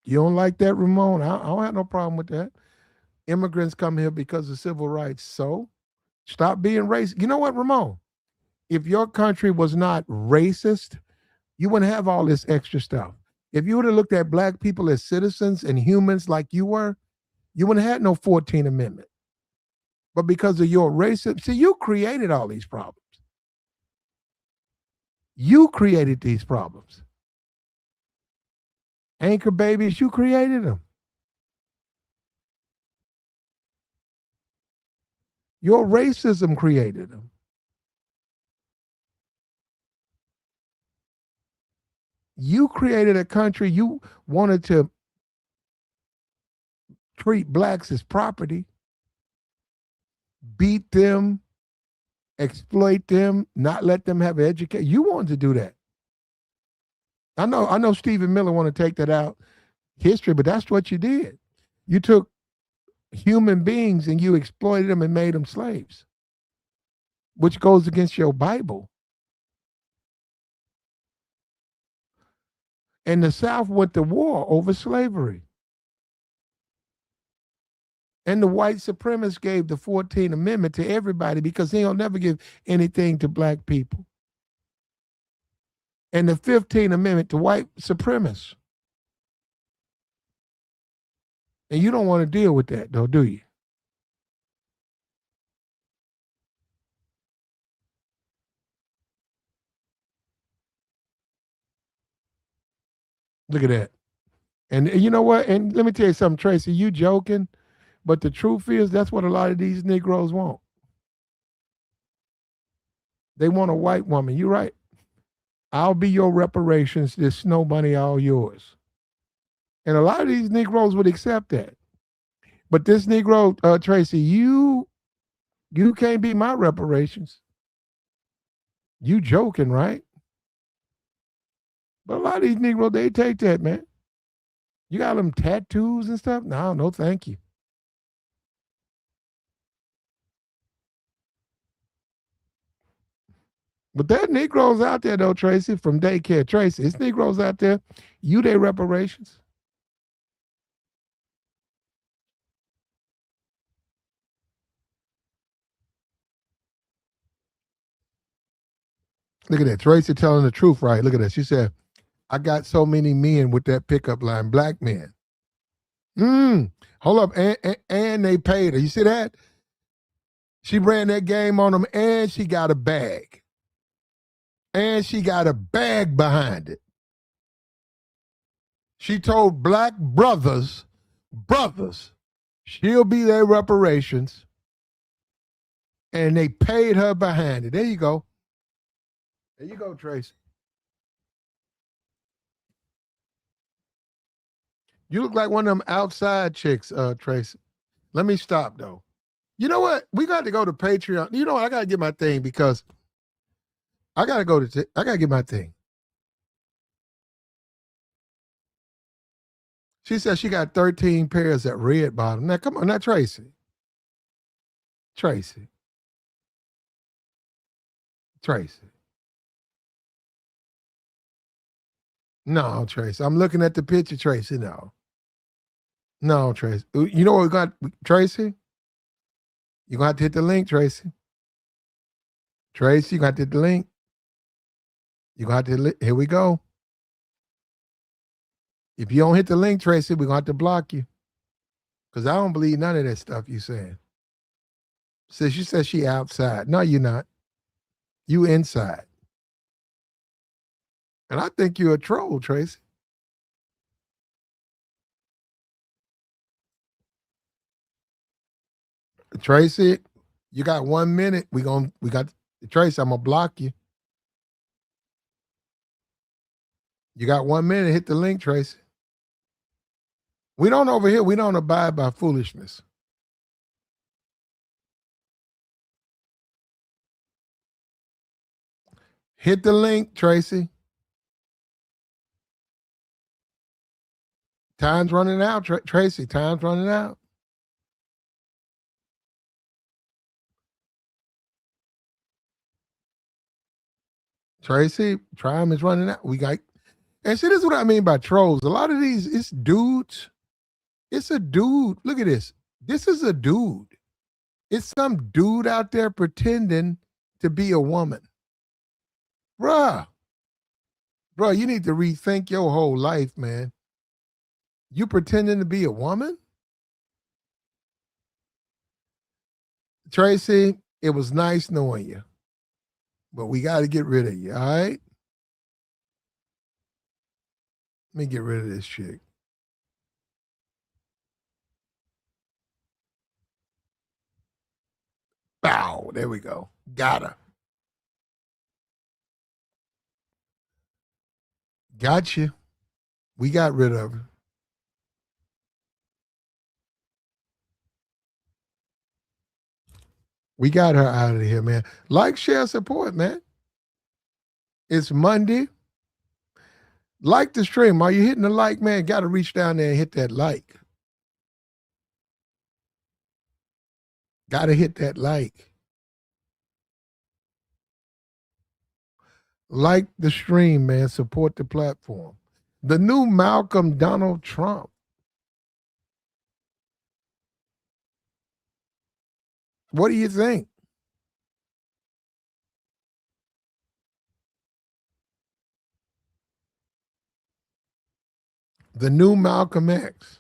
You don't like that, Ramon? I don't have no problem with that. Immigrants come here because of civil rights. So stop being racist. You know what, Ramon? If your country was not racist, you wouldn't have all this extra stuff. If you would have looked at black people as citizens and humans like you were, you wouldn't have had no 14th Amendment. But because of your racism, see, you created all these problems. You created these problems. Anchor babies, you created them. Your racism created them. You created a country, you wanted to treat blacks as property, beat them, exploit them, not let them have an education. You wanted to do that. I know Stephen Miller want to take that out history, but that's what you did. You took human beings and you exploited them and made them slaves, which goes against your Bible. And the South went to war over slavery. And the white supremacists gave the 14th Amendment to everybody because they'll never give anything to black people. And the 15th Amendment to white supremacists. And you don't want to deal with that, though, do you? Look at that. And you know what? And let me tell you something, Tracy, you joking, but the truth is that's what a lot of these Negroes want. They want a white woman. You're right. I'll be your reparations. This snow bunny all yours. And a lot of these Negroes would accept that. But this Negro, Tracy, you can't be my reparations. You joking, right? But a lot of these Negroes, they take that, man. You got them tattoos and stuff? No, thank you. But there are Negroes out there, though, Tracy, from daycare. Tracy, it's Negroes out there. You their reparations. Look at that. Tracy telling the truth, right? Look at that. She said, I got so many men with that pickup line, black men. Hold up. And they paid her. You see that? She ran that game on them and she got a bag. And she got a bag behind it. She told black brothers, she'll be their reparations. And they paid her behind it. There you go. There you go, Tracy. You look like one of them outside chicks, Tracy. Let me stop, though. You know what? We got to go to Patreon. You know what? I got to get my thing because I got to get my thing. She said she got 13 pairs at red bottom. Now, come on. Now, Tracy. No, Tracy. I'm looking at the picture, Tracy. No, Tracy. You know what we got, Tracy? You're going to have to hit the link, Tracy. Tracy, you're going to have to hit the link. You're going to have to, here we go. If you don't hit the link, Tracy, we're going to have to block you. Because I don't believe none of that stuff you're saying. So she says she outside. No, you're not. You inside. And I think you're a troll, Tracy. Tracy, you got 1 minute. We got Tracy, I'm gonna block you. You got 1 minute. Hit the link, Tracy. We don't over here. We don't abide by foolishness. Hit the link, Tracy. Time's running out, Tracy. Time's running out. Tracy, time is running out. We got, and see, this is what I mean by trolls. A lot of these, it's dudes. It's a dude. Look at this. This is a dude. It's some dude out there pretending to be a woman. Bruh. Bro, you need to rethink your whole life, man. You pretending to be a woman? Tracy, it was nice knowing you, but we got to get rid of you, all right? Let me get rid of this chick. Bow, there we go. Got her. Got you. We got rid of her. We got her out of here, man. Like, share, support, man. It's Monday. Like the stream. Are you hitting the like, man? Got to reach down there and hit that like. Got to hit that like. Like the stream, man. Support the platform. The new Malcolm Donald Trump. What do you think? The new Malcolm X.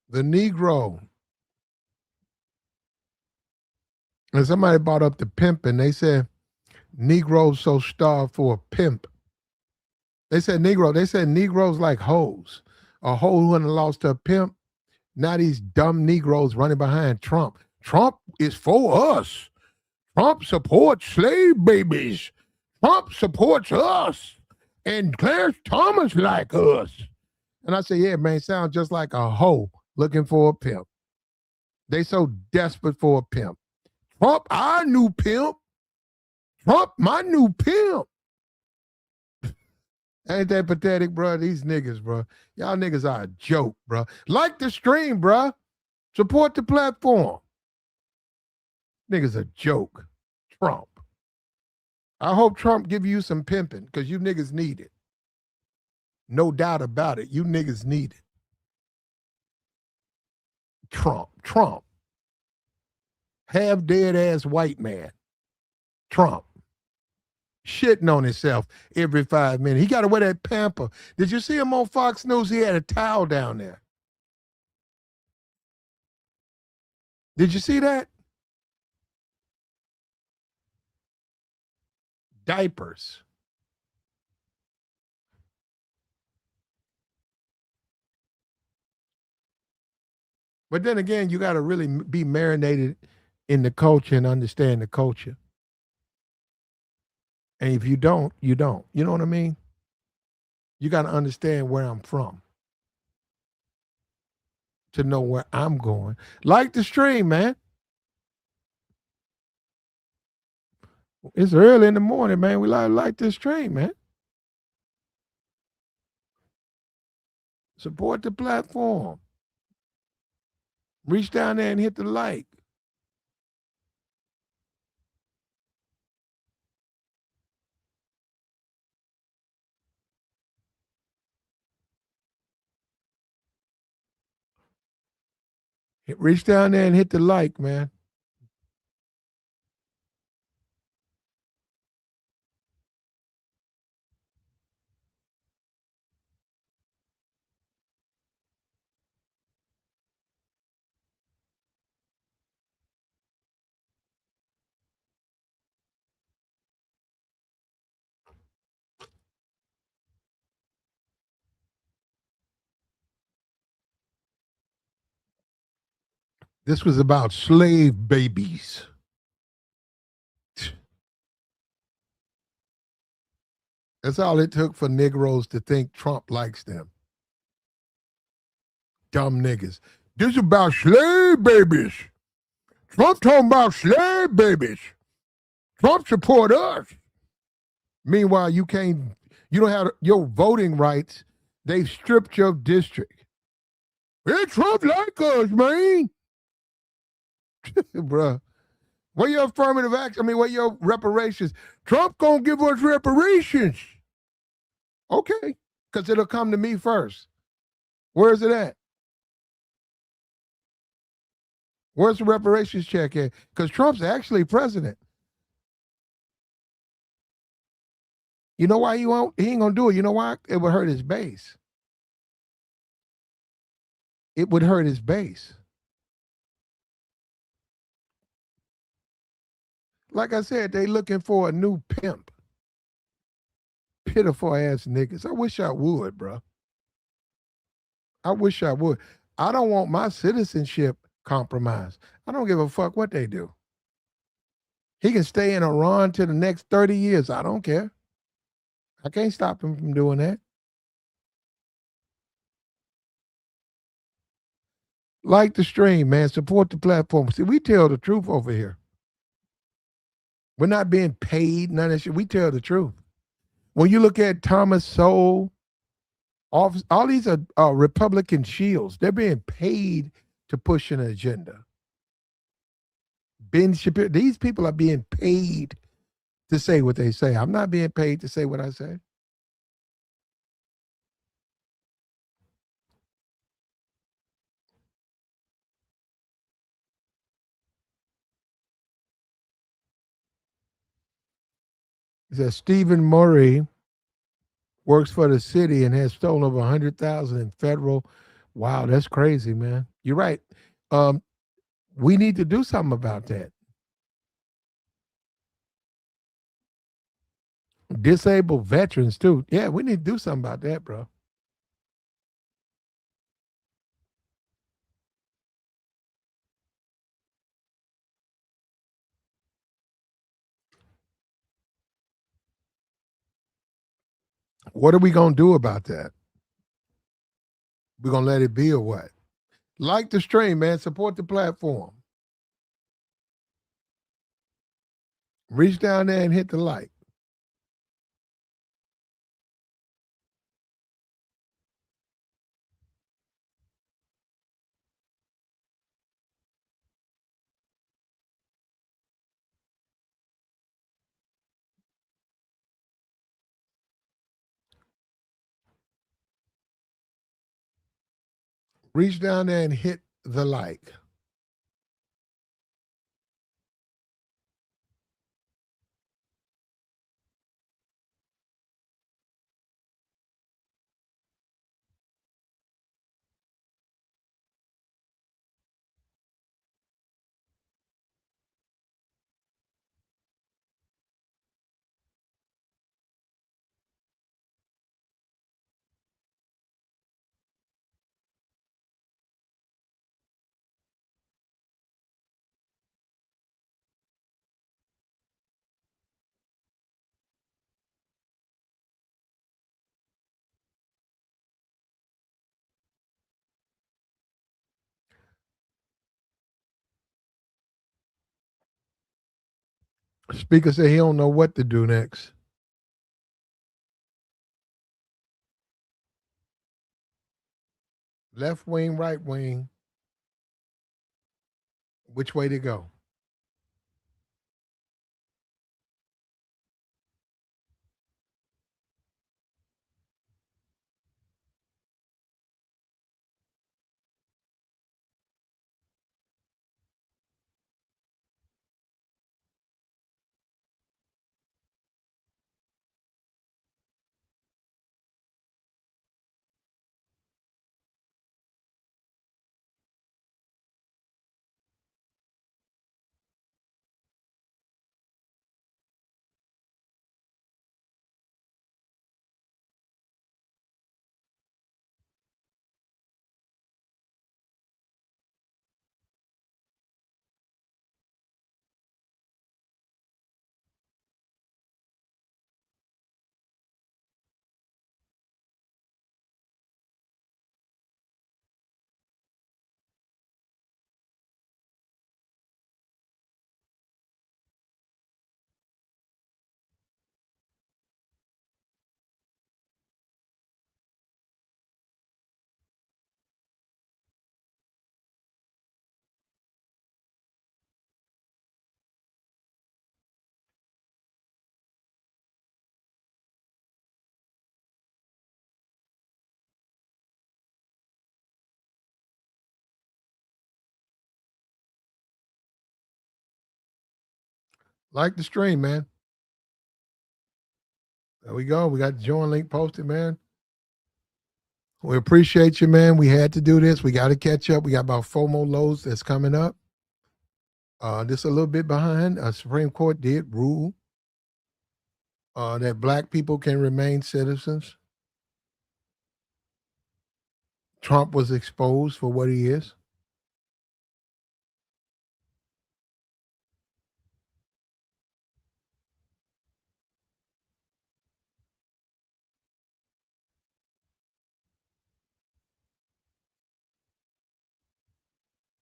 The Negro. And somebody brought up the pimp, and they said, Negroes so starved for a pimp. They said Negroes like hoes. A hoe who hadn't lost her pimp. Now these dumb Negroes running behind Trump. Trump is for us. Trump supports slave babies. Trump supports us. And Clarence Thomas like us. And I say, yeah, man, sounds just like a hoe looking for a pimp. They so desperate for a pimp. Trump, our new pimp. Trump, my new pimp. Ain't that pathetic, bro? These niggas, bro. Y'all niggas are a joke, bro. Like the stream, bro. Support the platform. Niggas a joke. Trump. I hope Trump give you some pimping because you niggas need it. No doubt about it. You niggas need it. Trump. Half dead ass white man. Trump. Shitting on himself every 5 minutes. He got to wear that pamper. Did you see him on Fox News? He had a towel down there. Did you see that? Diapers. But then again, you got to really be marinated in the culture and understand the culture. And if you don't, you don't. You know what I mean? You got to understand where I'm from to know where I'm going. Like the stream, man. It's early in the morning, man. We like this stream, man. Support the platform. Reach down there and hit the like. Reach down there and hit the like, man. This was about slave babies. That's all it took for Negroes to think Trump likes them. Dumb niggas. This is about slave babies. Trump talking about slave babies. Trump support us. Meanwhile, you can't You don't have your voting rights. They've stripped your district. It's Trump like us, man. Bruh. What your affirmative action? I mean, what your reparations? Trump gonna give us reparations. Okay, because it'll come to me first. Where's it at? Where's the reparations check at? Because Trump's actually president. You know why he won't? He ain't gonna do it. You know why? It would hurt his base. It would hurt his base. Like I said, they looking for a new pimp. Pitiful ass niggas. I wish I would, bro. I wish I would. I don't want my citizenship compromised. I don't give a fuck what they do. He can stay in Iran till the next 30 years. I don't care. I can't stop him from doing that. Like the stream, man. Support the platform. See, we tell the truth over here. We're not being paid, none of that shit. We tell the truth. When you look at Thomas Sowell, all these are Republican shields. They're being paid to push an agenda. Ben Shapiro, these people are being paid to say what they say. I'm not being paid to say what I say. It says Stephen Murray works for the city and has stolen over 100,000 in federal. Wow, that's crazy, man. You're right. We need to do something about that. Disabled veterans too. Yeah, we need to do something about that, bro. What are we gonna do about that? We're gonna let it be or what? Like the stream, man. Support the platform. Reach down there and hit the like. Reach down there and hit the like. Speaker said he don't know what to do next. Left wing, right wing. Which way to go? Like the stream, man. There we go. We got the join link posted, man. We appreciate you, man. We had to do this. We got to catch up. We got about 4 more loads that's coming up. Just a little bit behind. Supreme Court did rule that black people can remain citizens. Trump was exposed for what he is.